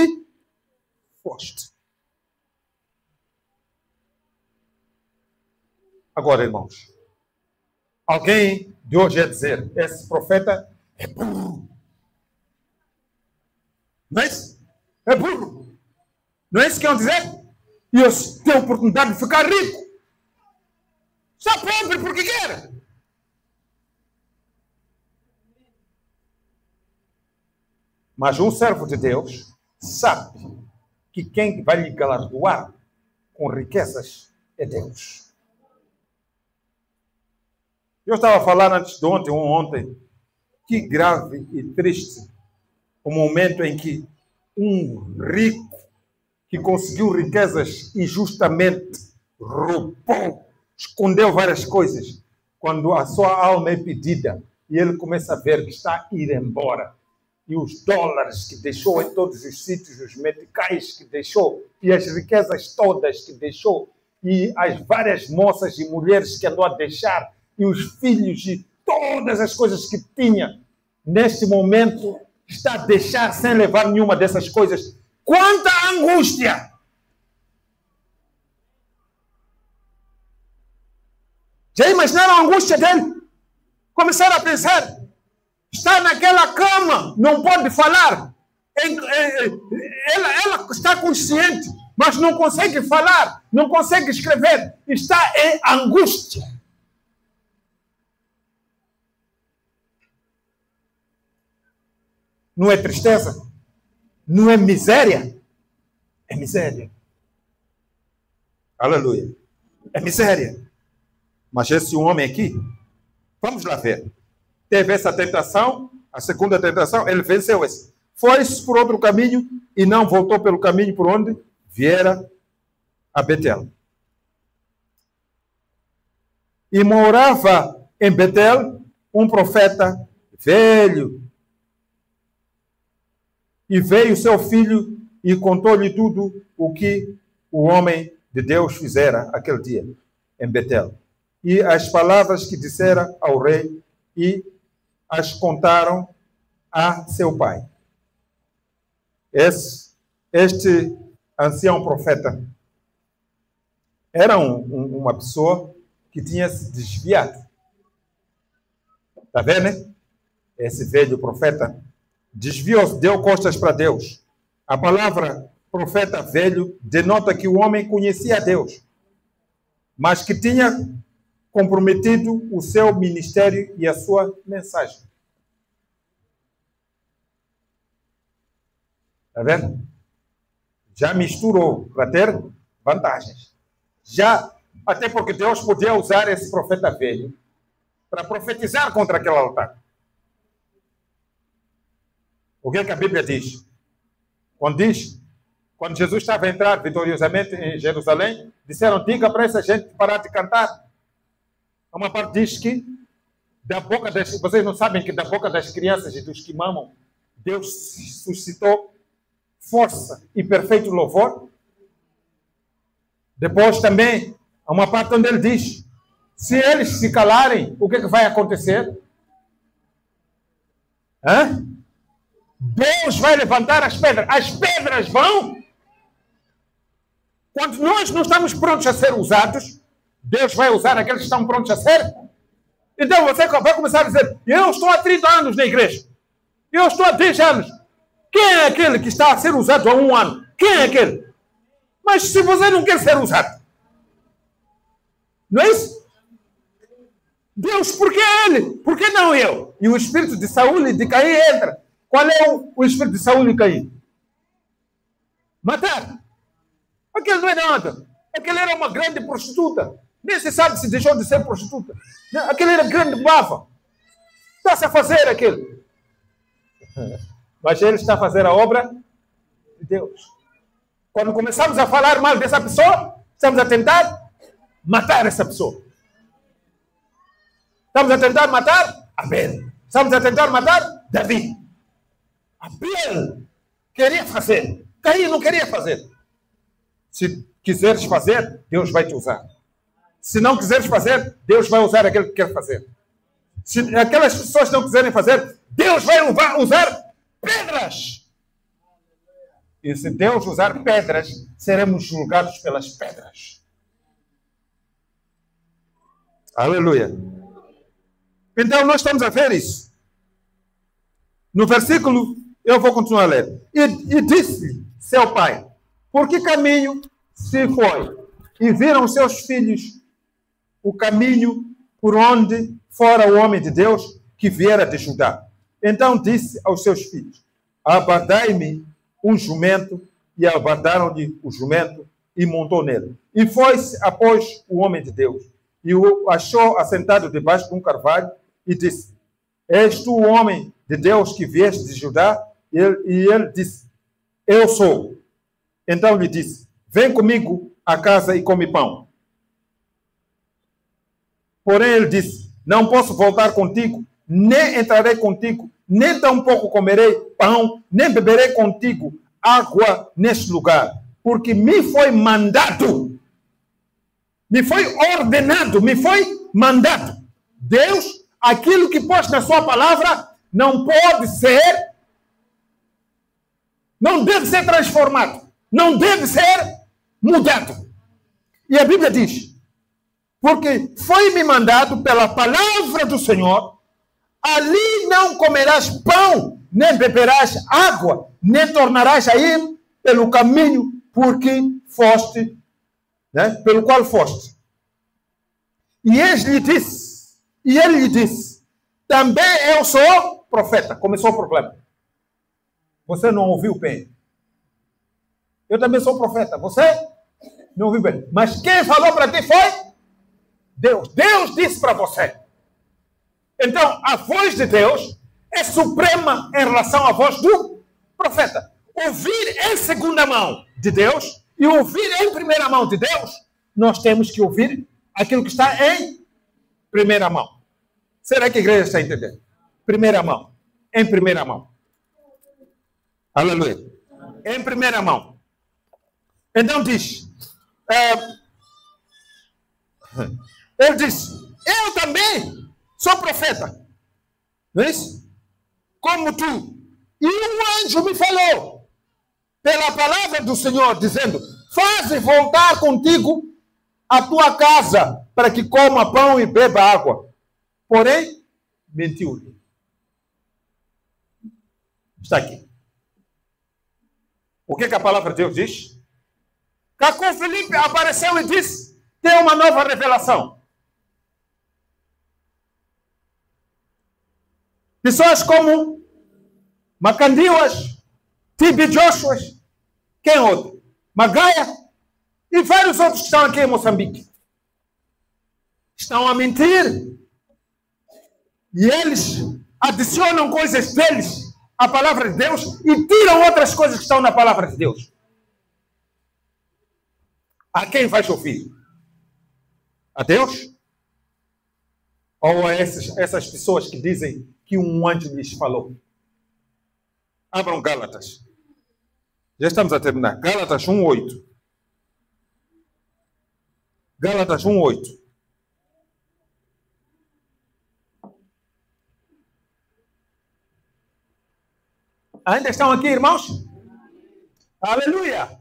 foste. Agora, irmãos, alguém de hoje ia dizer: esse profeta é burro. Não é isso? É burro. Não é isso que iam dizer? E eu tenho a oportunidade de ficar rico. Está pobre porque quer. Mas um servo de Deus sabe que quem vai lhe galardoar com riquezas é Deus. Eu estava falando antes de ontem, que grave e triste o momento em que um rico que conseguiu riquezas injustamente, roubou, escondeu várias coisas, quando a sua alma é pedida e ele começa a ver que está a ir embora. E os dólares que deixou em todos os sítios, os meticais que deixou, e as riquezas todas que deixou, e as várias moças e mulheres que andou a deixar, e os filhos, e todas as coisas que tinha, neste momento, está a deixar sem levar nenhuma dessas coisas. Quanta angústia! Já imaginaram a angústia dele? Começaram a pensar, está naquela cama, não pode falar. Ela está consciente, mas não consegue falar, não consegue escrever. Está em angústia. Não é tristeza? Não é miséria? É miséria. Aleluia. É miséria. Mas esse homem aqui, vamos lá ver. Teve essa tentação, a segunda tentação, ele venceu esse. Foi-se por outro caminho e não voltou pelo caminho por onde viera a Betel. E morava em Betel um profeta velho. E veio seu filho e contou-lhe tudo o que o homem de Deus fizera aquele dia em Betel. E as palavras que dissera ao rei, e as contaram a seu pai. Este ancião profeta era uma pessoa que tinha se desviado. Está vendo, né? Esse velho profeta desviou-se, deu costas para Deus. A palavra profeta velho denota que o homem conhecia Deus, mas que tinha comprometido o seu ministério e a sua mensagem. Está vendo? Já misturou para ter vantagens. Já, até porque Deus podia usar esse profeta velho para profetizar contra aquele altar. O que é que a Bíblia diz? Quando Jesus estava a entrar vitoriosamente em Jerusalém, disseram, diga para essa gente parar de cantar. Uma parte diz que vocês não sabem que da boca das crianças e dos que mamam, Deus suscitou força e perfeito louvor. Depois também, há uma parte onde ele diz, se eles se calarem, o que é que vai acontecer? Deus vai levantar as pedras. As pedras vão. Quando nós não estamos prontos a ser usados, Deus vai usar aqueles que estão prontos a ser. Então você vai começar a dizer, eu estou há 30 anos na igreja. Eu estou há 10 anos. Quem é aquele que está a ser usado há 1 ano? Quem é aquele? Mas se você não quer ser usado, não é isso? Deus, por que ele? Por que não eu? E o espírito de Saul e de Caim entra. Qual é o espírito de Saul e Caim? Matar. Aquele não é nada. Aquele era uma grande prostituta. Nem se sabe se deixou de ser prostituta. Aquele era grande bava. Está-se a fazer aquele. Mas ele está a fazer a obra de Deus. Quando começamos a falar mal dessa pessoa, estamos a tentar matar essa pessoa. Estamos a tentar matar Abel. Estamos a tentar matar Davi. Abel queria fazer. Caim não queria fazer. Se quiseres fazer, Deus vai te usar. Se não quiseres fazer, Deus vai usar aquele que quer fazer. Se aquelas pessoas não quiserem fazer, Deus vai usar pedras. E se Deus usar pedras, seremos julgados pelas pedras. Aleluia. Então nós estamos a ver isso. No versículo, eu vou continuar a ler. E disse seu pai, por que caminho se foi? E viram seus filhos o caminho por onde fora o homem de Deus que viera de Judá. Então disse aos seus filhos, abardai-me um jumento, e abardaram-lhe o jumento e montou nele. E foi-se após o homem de Deus, e o achou assentado debaixo de um carvalho, e disse, és tu o homem de Deus que vieste de Judá? E ele disse, eu sou. Então lhe disse, vem comigo a casa e come pão. Porém ele disse, não posso voltar contigo, nem entrarei contigo, nem tampouco comerei pão, nem beberei contigo água neste lugar, porque me foi mandado, me foi ordenado, me foi mandado. Deus aquilo que pôs na sua palavra não deve ser transformado, não deve ser mudado. E a Bíblia diz, porque foi-me mandado pela palavra do Senhor, ali não comerás pão, nem beberás água, nem tornarás a ir pelo caminho porque foste, né, pelo qual foste. E ele lhe disse, também eu sou profeta. Começou o problema. Você não ouviu bem. Eu também sou profeta. Você não ouviu bem. Mas quem falou para ti foi Deus. Deus disse para você. Então, a voz de Deus é suprema em relação à voz do profeta. Ouvir em segunda mão de Deus e ouvir em primeira mão de Deus, nós temos que ouvir aquilo que está em primeira mão. Será que a igreja está entendendo? Primeira mão. Em primeira mão. Aleluia. Em primeira mão. Então diz, ele diz, eu também sou profeta. Não é isso? Como tu. E um anjo me falou, pela palavra do Senhor, dizendo, faze voltar contigo a tua casa, para que coma pão e beba água. Porém, mentiu-lhe. Está aqui. O que a palavra de Deus diz? Cacô Felipe apareceu e disse, tem uma nova revelação. Pessoas como Macandiwas, Tibi Joshua, quem outro? Magaia e vários outros que estão aqui em Moçambique. Estão a mentir. E eles adicionam coisas deles à palavra de Deus e tiram outras coisas que estão na palavra de Deus. A quem vais ouvir? A Deus? Ou a essas pessoas que dizem que um anjo lhes falou? Abram Gálatas. Já estamos a terminar. Gálatas 1:8. Gálatas 1:8. Ainda estão aqui, irmãos? Aleluia!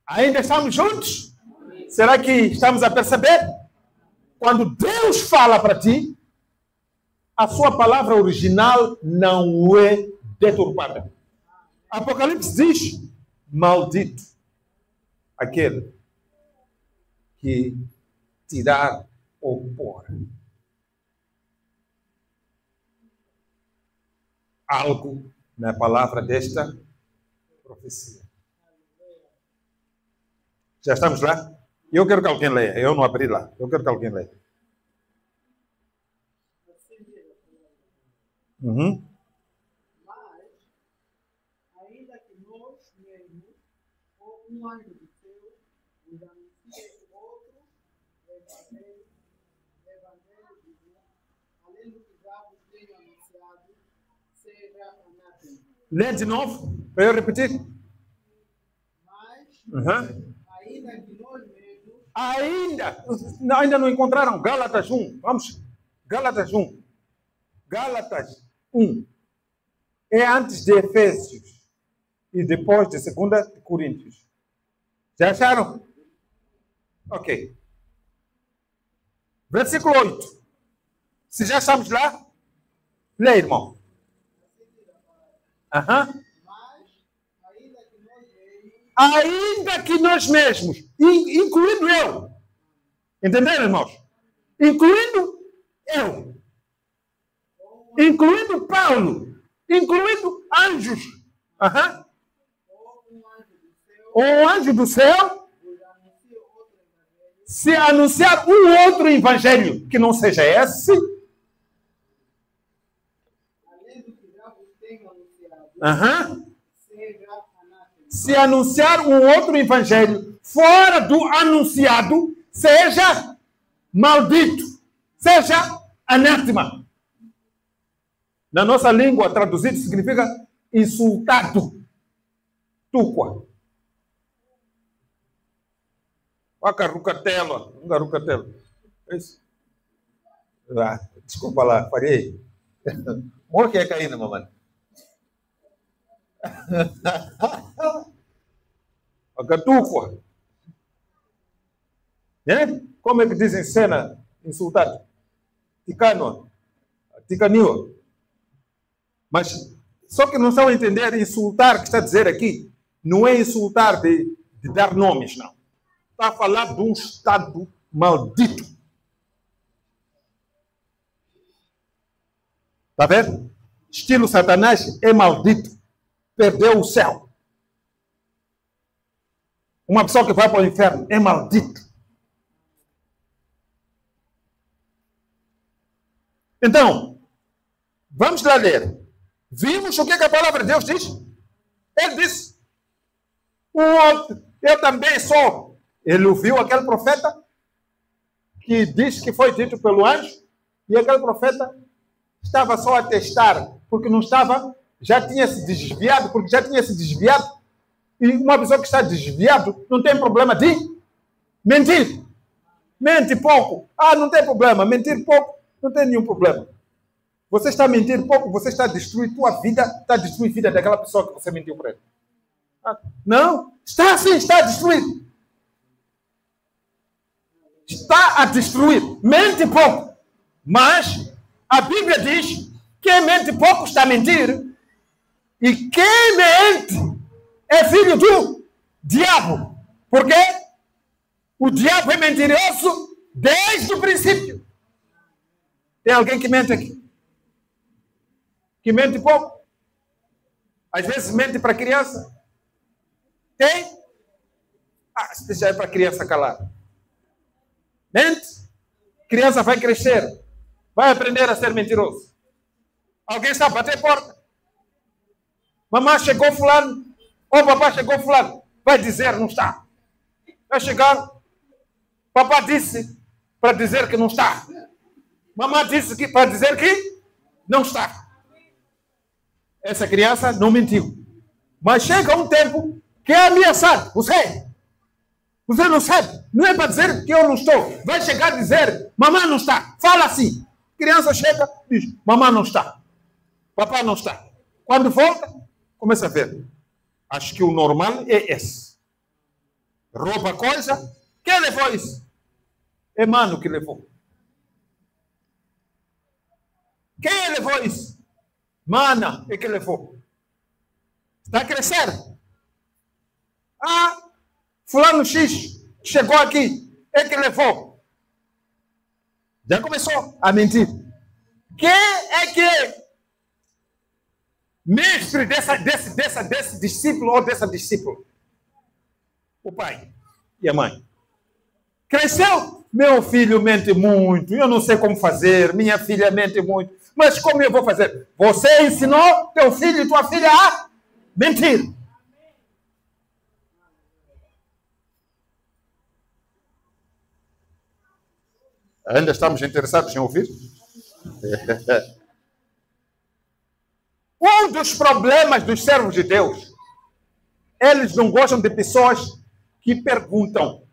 Ainda estamos juntos? Será que estamos a perceber? Quando Deus fala para ti, a sua palavra original não é deturpada. Apocalipse diz, maldito aquele que tirar ou pôr algo na palavra desta profecia. Já estamos lá? Eu quero que alguém leia. Eu não abri lá. Eu quero que alguém leia. Uhum. Mas, ainda que nós mesmos, ou um anjo de Deus, nos anuncie outro evangelho de Deus, além do que já vos tenho anunciado, seja anátema. Lê de novo, para eu repetir. Mas, ainda que nós mesmos, Ainda não encontraram Gálatas 1. Vamos. Gálatas 1. Gálatas 1. É antes de Efésios e depois de 2 Coríntios. Já acharam? Ok. Versículo 8. Se já estamos lá, lê, irmão. Aham. Ainda que nós mesmos, incluindo eu. Entenderam, irmãos? Incluindo eu. Incluindo Paulo. Incluindo anjos. Aham. Ou um anjo do céu, se anunciar um outro evangelho que não seja esse. Aham. Se anunciar um outro evangelho fora do anunciado, seja maldito, seja anátema. Na nossa língua, traduzido, significa insultado. Tuqua. Um garucatelo. É isso. Desculpa lá, parei. Morre que é caindo, mamãe. A gatufa. Né? Como é que dizem cena insultado? Ticano. Ticaniu. Mas só que não estão a entender insultar que está a dizer aqui. Não é insultar de dar nomes, não. Está a falar de um estado maldito. Está vendo? Estilo Satanás é maldito. Perdeu o céu. Uma pessoa que vai para o inferno é maldito. Então, vamos lá ler. Vimos o que a palavra de Deus diz? Ele disse, o outro, eu também sou. Ele ouviu aquele profeta que diz que foi dito pelo anjo, e aquele profeta estava só a testar, porque não estava, já tinha se desviado, e uma pessoa que está desviado não tem problema de mentir. Mente pouco. Não tem problema. Mentir pouco, não tem nenhum problema. Você está a mentir pouco, você está a destruir tua vida, está a destruir a vida daquela pessoa que você mentiu para ele. Não, está assim, está a destruir. Está a destruir. Mente pouco. Mas a Bíblia diz que quem mente pouco está a mentir. E quem mente é filho do diabo. Por quê? O diabo é mentiroso desde o princípio. Tem alguém que mente aqui? Que mente pouco? Às vezes mente para criança. Tem? Deixa aí para a criança calar. Mente. Criança vai crescer. Vai aprender a ser mentiroso. Alguém está a bater porta. Mamãe chegou fulano. Ou papai chegou fulano. Vai dizer não está. Vai chegar. Papai disse para dizer que não está. Mamãe disse que para dizer que não está. Essa criança não mentiu. Mas chega um tempo que é ameaçado. Você não sabe. Não é para dizer que eu não estou. Vai chegar a dizer, mamãe não está. Fala assim. Criança chega e diz, mamãe não está. Papai não está. Quando volta, começa a ver. Acho que o normal é esse. Rouba coisa. Quem levou isso? É mano que levou. Quem levou isso? Mana é que levou. Está a crescer. Fulano X chegou aqui. É que levou. Já começou a mentir. Quem é que é mestre desse discípulo ou dessa discípula? O pai e a mãe. Cresceu. Meu filho mente muito. Eu não sei como fazer. Minha filha mente muito. Mas como eu vou fazer? Você ensinou teu filho e tua filha a mentir. Ainda estamos interessados em ouvir? Um dos problemas dos servos de Deus, eles não gostam de pessoas que perguntam.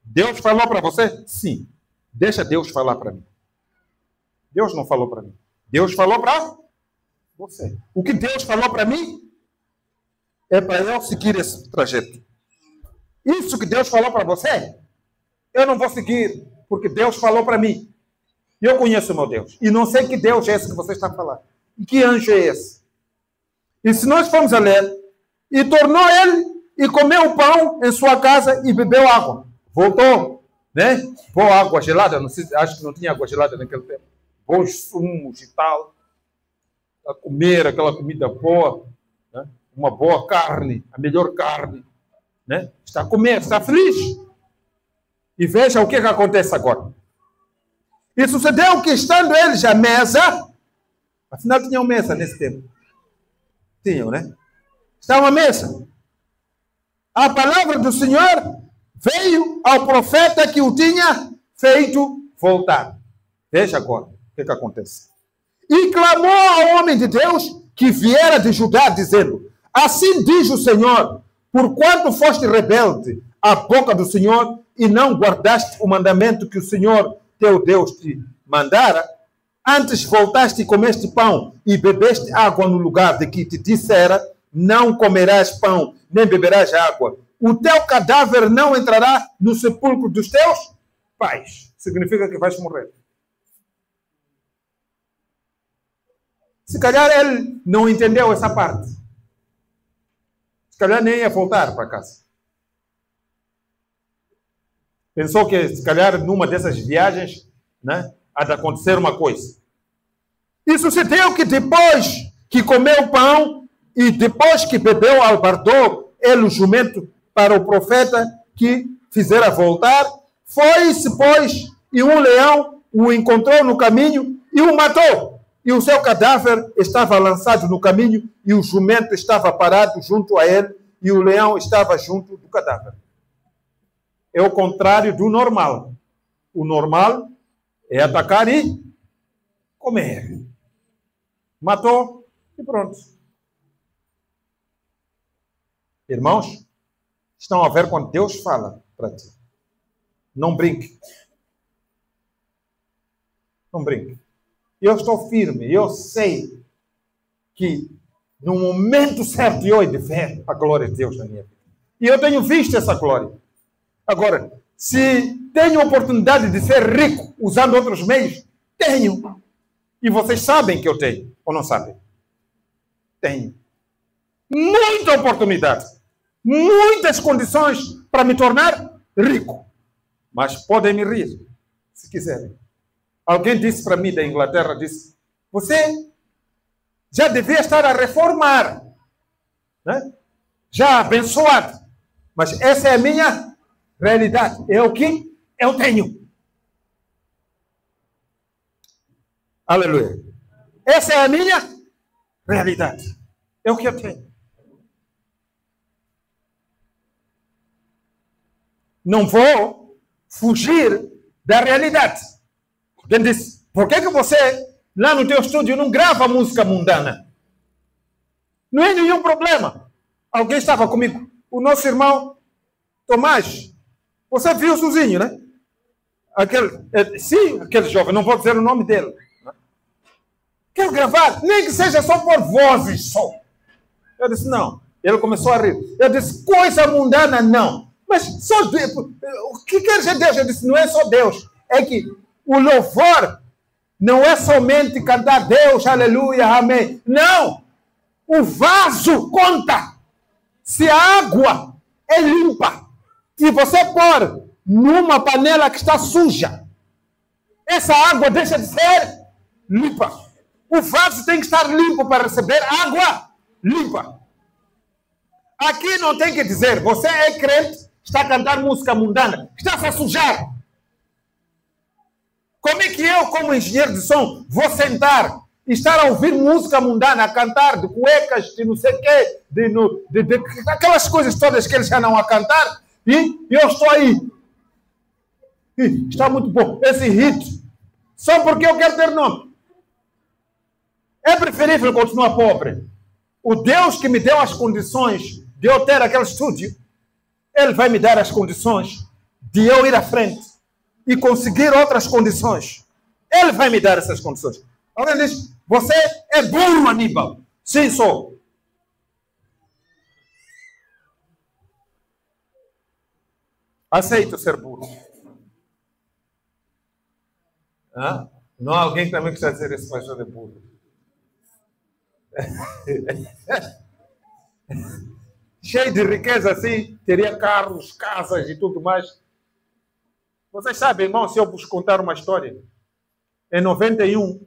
Deus falou para você? Sim. Deixa Deus falar para mim. Deus não falou para mim. Deus falou para você. O que Deus falou para mim é para eu seguir esse trajeto. Isso que Deus falou para você, eu não vou seguir, porque Deus falou para mim. Eu conheço o meu Deus. E não sei que Deus é esse que você está falando. E que anjo é esse? E se nós formos a ler, e tornou ele, e comeu o pão em sua casa, e bebeu água. Voltou, né? Boa água gelada, não sei, acho que não tinha água gelada naquele tempo. Bons sumos e tal. A comer aquela comida boa, né? Uma boa carne, a melhor carne, né? Está a comer, está feliz. E veja o que acontece agora. E sucedeu que, estando eles à mesa, afinal tinham mesa nesse tempo. Tinham, né? Estavam à mesa. A palavra do Senhor veio ao profeta que o tinha feito voltar. Veja agora o que acontece. E clamou ao homem de Deus que viera de Judá, dizendo: assim diz o Senhor, porquanto foste rebelde à boca do Senhor e não guardaste o mandamento que o Senhor teu Deus te mandara, antes voltaste e comeste pão e bebeste água no lugar de que te dissera, não comerás pão, nem beberás água. O teu cadáver não entrará no sepulcro dos teus pais. Significa que vais morrer. Se calhar ele não entendeu essa parte. Se calhar nem ia voltar para casa. Pensou que, se calhar, numa dessas viagens, né, há de acontecer uma coisa. E sucedeu que depois que comeu pão e depois que bebeu, albardou ele o jumento para o profeta que fizera voltar, foi-se, pois, e um leão o encontrou no caminho e o matou. E o seu cadáver estava lançado no caminho e o jumento estava parado junto a ele e o leão estava junto do cadáver. É o contrário do normal. O normal é atacar e comer. Matou e pronto. Irmãos, estão a ver quando Deus fala para ti. Não brinque. Não brinque. Eu estou firme, eu sei que no momento certo eu hei de ver a glória de Deus na minha vida. E eu tenho visto essa glória. Agora, se tenho a oportunidade de ser rico usando outros meios, tenho. E vocês sabem que eu tenho, ou não sabem? Tenho. Muita oportunidade. Muitas condições para me tornar rico. Mas podem me rir, se quiserem. Alguém disse para mim da Inglaterra, disse, você já devia estar a reformar, né? Já abençoado. Mas essa é a minha realidade. É o que eu tenho. Aleluia. Essa é a minha realidade. É o que eu tenho. Não vou fugir da realidade. Alguém disse, por que você, lá no teu estúdio, não grava música mundana? Não é nenhum problema. Alguém estava comigo. O nosso irmão Tomás. Você viu sozinho, né? Aquele jovem, não vou dizer o nome dele. Quero gravar, nem que seja só por vozes só. Eu disse, não. Ele começou a rir. Eu disse, coisa mundana, não. Mas só Deus. O que quer dizer Deus? Eu disse, não é só Deus. É que o louvor não é somente cantar Deus, aleluia, amém. Não! O vaso conta. Se a água é limpa, se você pôr numa panela que está suja, essa água deixa de ser limpa. O vaso tem que estar limpo para receber água limpa. Aqui não tem que dizer, você é crente, está a cantar música mundana, está-se a sujar. Como é que eu, como engenheiro de som, vou sentar e estar a ouvir música mundana, a cantar de cuecas, de não sei o quê, de aquelas coisas todas que eles já não a cantar, e eu estou aí. Está muito bom, esse hit, só porque eu quero ter nome. É preferível continuar pobre. O Deus que me deu as condições de eu ter aquele estúdio, Ele vai me dar as condições de eu ir à frente e conseguir outras condições. Ele vai me dar essas condições. Alguém diz, você é burro, Aníbal. Sim, sou. Aceito ser burro. Não há alguém também que está a dizer esse pastor é burro. Cheio de riqueza assim, teria carros, casas e tudo mais. Vocês sabem, irmão, se eu vos contar uma história. Em 91,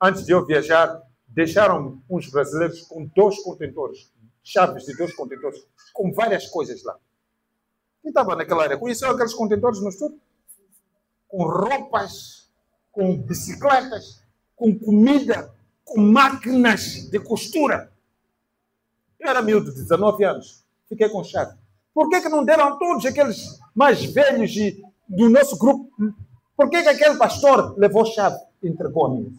antes de eu viajar, deixaram uns brasileiros com 2 contentores, chaves de 2 contentores, com várias coisas lá. Quem estava naquela área conheceu aqueles contentores no estúdio? Com roupas, com bicicletas, com comida, com máquinas de costura. Eu era miúdo, de 19 anos. Fiquei com chave. Por que não deram todos aqueles mais velhos do nosso grupo? Por que aquele pastor levou chave e entregou a mim?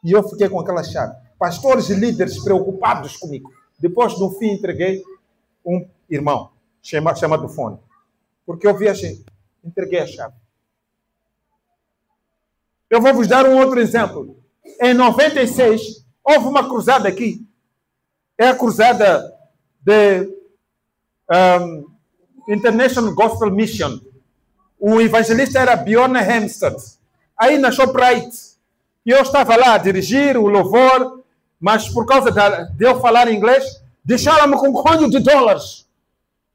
E eu fiquei com aquela chave. Pastores e líderes preocupados comigo. Depois, no fim, entreguei um irmão chamado Fone. Porque eu vi assim, entreguei a chave. Eu vou vos dar um outro exemplo. Em 96, houve uma cruzada aqui. É a cruzada de International Gospel Mission. O evangelista era Bjorn Hemstead. Aí na Shoprite. E eu estava lá a dirigir o louvor, mas por causa de eu falar inglês, deixaram-me com um conho de dólares.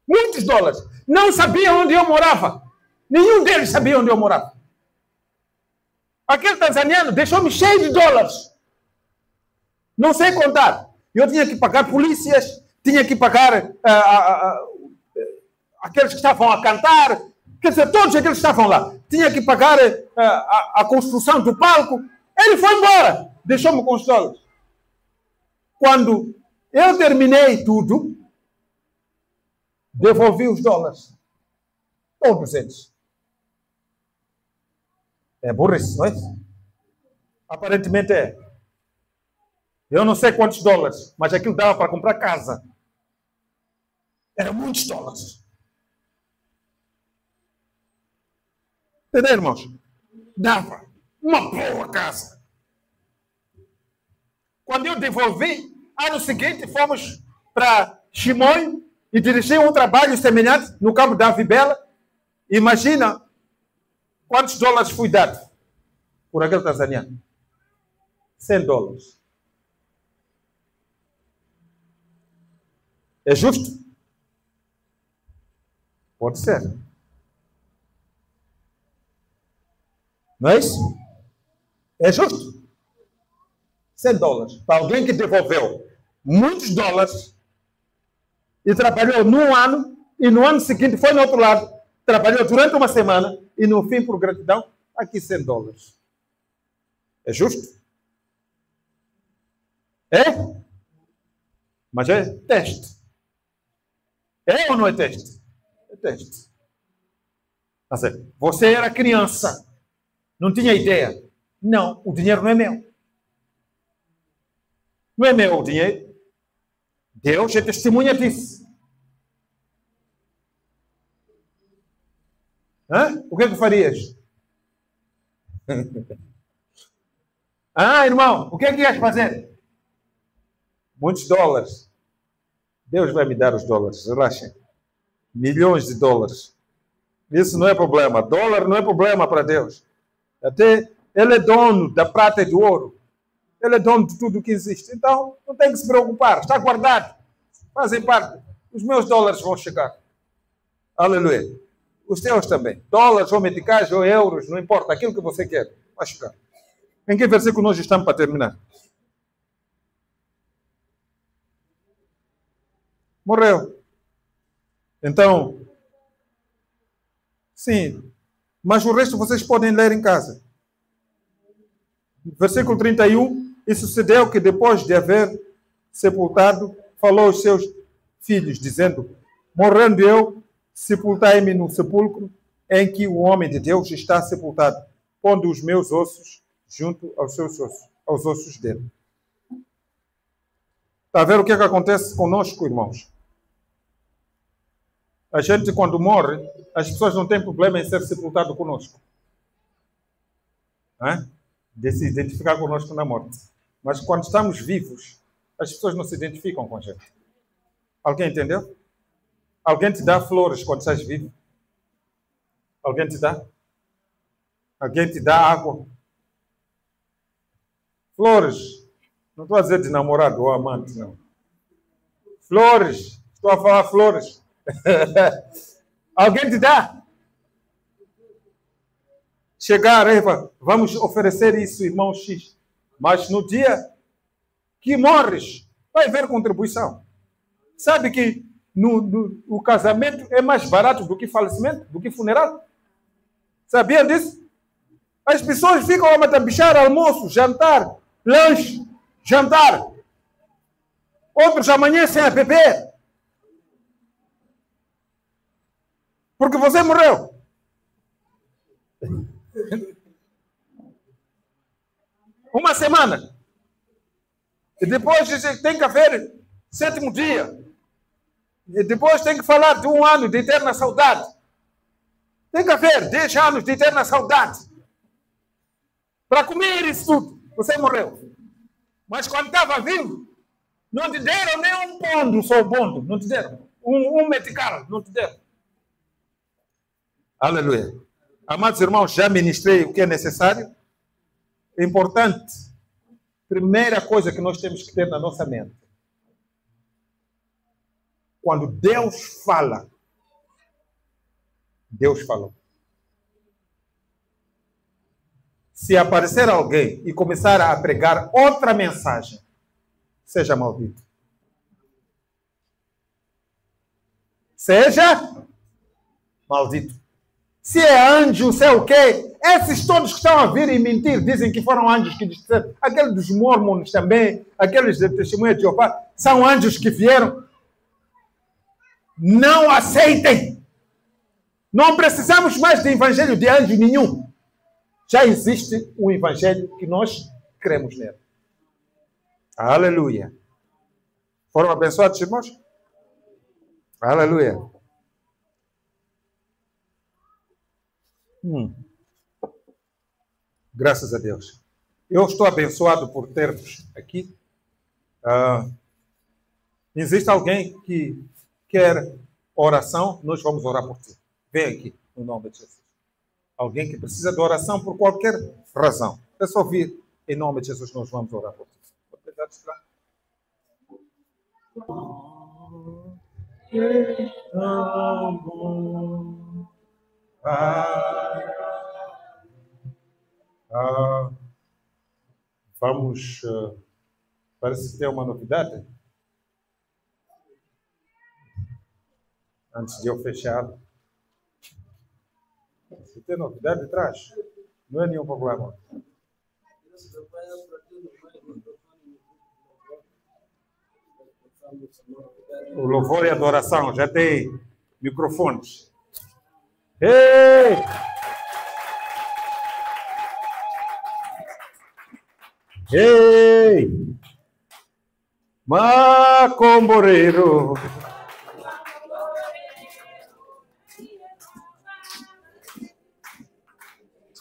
Muitos dólares. Não sabia onde eu morava. Nenhum deles sabia onde eu morava. Aquele tanzaniano deixou-me cheio de dólares. Não sei contar. Eu tinha que pagar polícias, tinha que pagar aqueles que estavam a cantar, quer dizer, todos aqueles que estavam lá. Tinha que pagar a construção do palco. Ele foi embora. Deixou-me com os dólares. Quando eu terminei tudo, devolvi os dólares. Todos eles. É burrice, não é? Aparentemente é. Eu não sei quantos dólares, mas aquilo dava para comprar casa. Eram muitos dólares. Entendeu, irmãos? Dava uma boa casa. Quando eu devolvi, ano seguinte fomos para Chimoio e dirigi um trabalho semelhante no campo da Vibela. Imagina quantos dólares fui dado por aquele tanzaniano. 100 dólares. É justo? Pode ser. Não é isso? É justo? 100 dólares. Para alguém que devolveu muitos dólares e trabalhou num ano, e no ano seguinte foi no outro lado, trabalhou durante uma semana e no fim, por gratidão, aqui 100 dólares. É justo? É? Mas é teste. É ou não é teste? É teste. Você era criança, não tinha ideia. Não, o dinheiro não é meu. Não é meu o dinheiro. Deus é testemunha disso. Hã? O que é que farias? Irmão, o que é que ias fazer? Muitos dólares. Deus vai me dar os dólares, relaxem. Milhões de dólares. Isso não é problema. Dólar não é problema para Deus. Até Ele é dono da prata e do ouro. Ele é dono de tudo que existe. Então, não tem que se preocupar. Está guardado. Fazem parte. Os meus dólares vão chegar. Aleluia. Os teus também. Dólares ou meticais ou euros, não importa. Aquilo que você quer, vai chegar. Em que versículo nós estamos para terminar? Morreu. Então, sim. Mas o resto vocês podem ler em casa. Versículo 31. E sucedeu que depois de haver sepultado, falou aos seus filhos, dizendo: morrendo eu, sepultai-me no sepulcro em que o homem de Deus está sepultado, pondo os meus ossos junto aos seus ossos, aos ossos dele. Está a ver o que é que acontece conosco, irmãos? A gente, quando morre, as pessoas não têm problema em ser sepultado conosco. De se identificar conosco na morte. Mas quando estamos vivos, as pessoas não se identificam com a gente. Alguém entendeu? Alguém te dá flores quando estás vivo? Alguém te dá? Alguém te dá água? Flores. Não estou a dizer de namorado ou amante, não. Flores. Estou a falar flores. Alguém te dá? Chegar aí, vamos oferecer isso, irmão X. Mas no dia que morres, vai haver contribuição. Sabe que o casamento é mais barato do que falecimento, do que funeral? Sabiam disso? As pessoas ficam a matabichar almoço, jantar, lanche, jantar. Outros amanhecem a beber. Porque você morreu. Uma semana. E depois tem que haver 7º dia. E depois tem que falar de 1 ano de eterna saudade. Tem que haver 10 anos de eterna saudade. Para comer isso tudo. Você morreu. Mas quando estava vivo, não te deram nem um pondo, só um pondo. Não te deram. Um metical, não te deram. Aleluia. Amados irmãos, já ministrei o que é necessário. É importante. Primeira coisa que nós temos que ter na nossa mente. Quando Deus fala, Deus falou. Se aparecer alguém e começar a pregar outra mensagem, seja maldito. Seja maldito. Se é anjo, se é o quê? Esses todos que estão a vir e mentir, dizem que foram anjos que disseram. Aqueles dos mormons também, aqueles de testemunha de Jeová, são anjos que vieram. Não aceitem. Não precisamos mais de evangelho de anjo nenhum. Já existe um evangelho que nós cremos nele. Aleluia. Foram abençoados, irmãos? Aleluia. Graças a Deus. Eu estou abençoado por ter-vos aqui. Existe alguém que quer oração? Nós vamos orar por ti. Vem aqui, no nome de Jesus. Alguém que precisa de oração por qualquer razão. É só vir. Em nome de Jesus, nós vamos orar por ti. Pode pegar de lá. Vamos. Parece que tem uma novidade. Antes de eu fechar. Se tem novidade, traz. Não é nenhum problema. O louvor e adoração já tem microfones. Ei! Ei! Macomboreiro!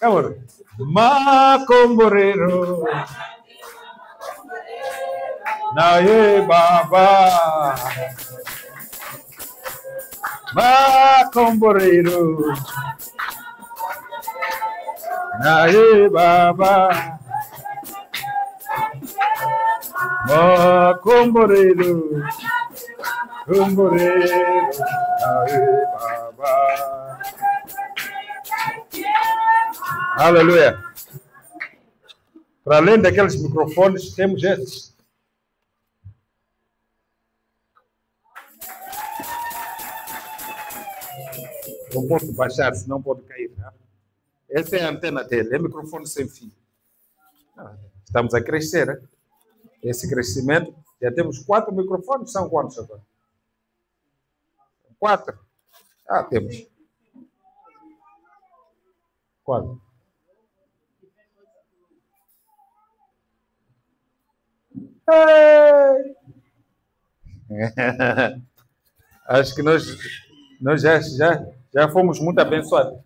Amor. Macomboreiro! Nae Baba! Macomboreiro! Nae Baba! Macomboreiro! Comboreiro! Nae Baba! Aleluia! Para além daqueles microfones, temos esses. Não posso baixar, senão pode cair. Né? Essa é a antena dele, é microfone sem fio. Estamos a crescer. Né? Esse crescimento, já temos 4 microfones, são quantos agora? 4? Temos. 4. Acho que nós já fomos muito abençoados.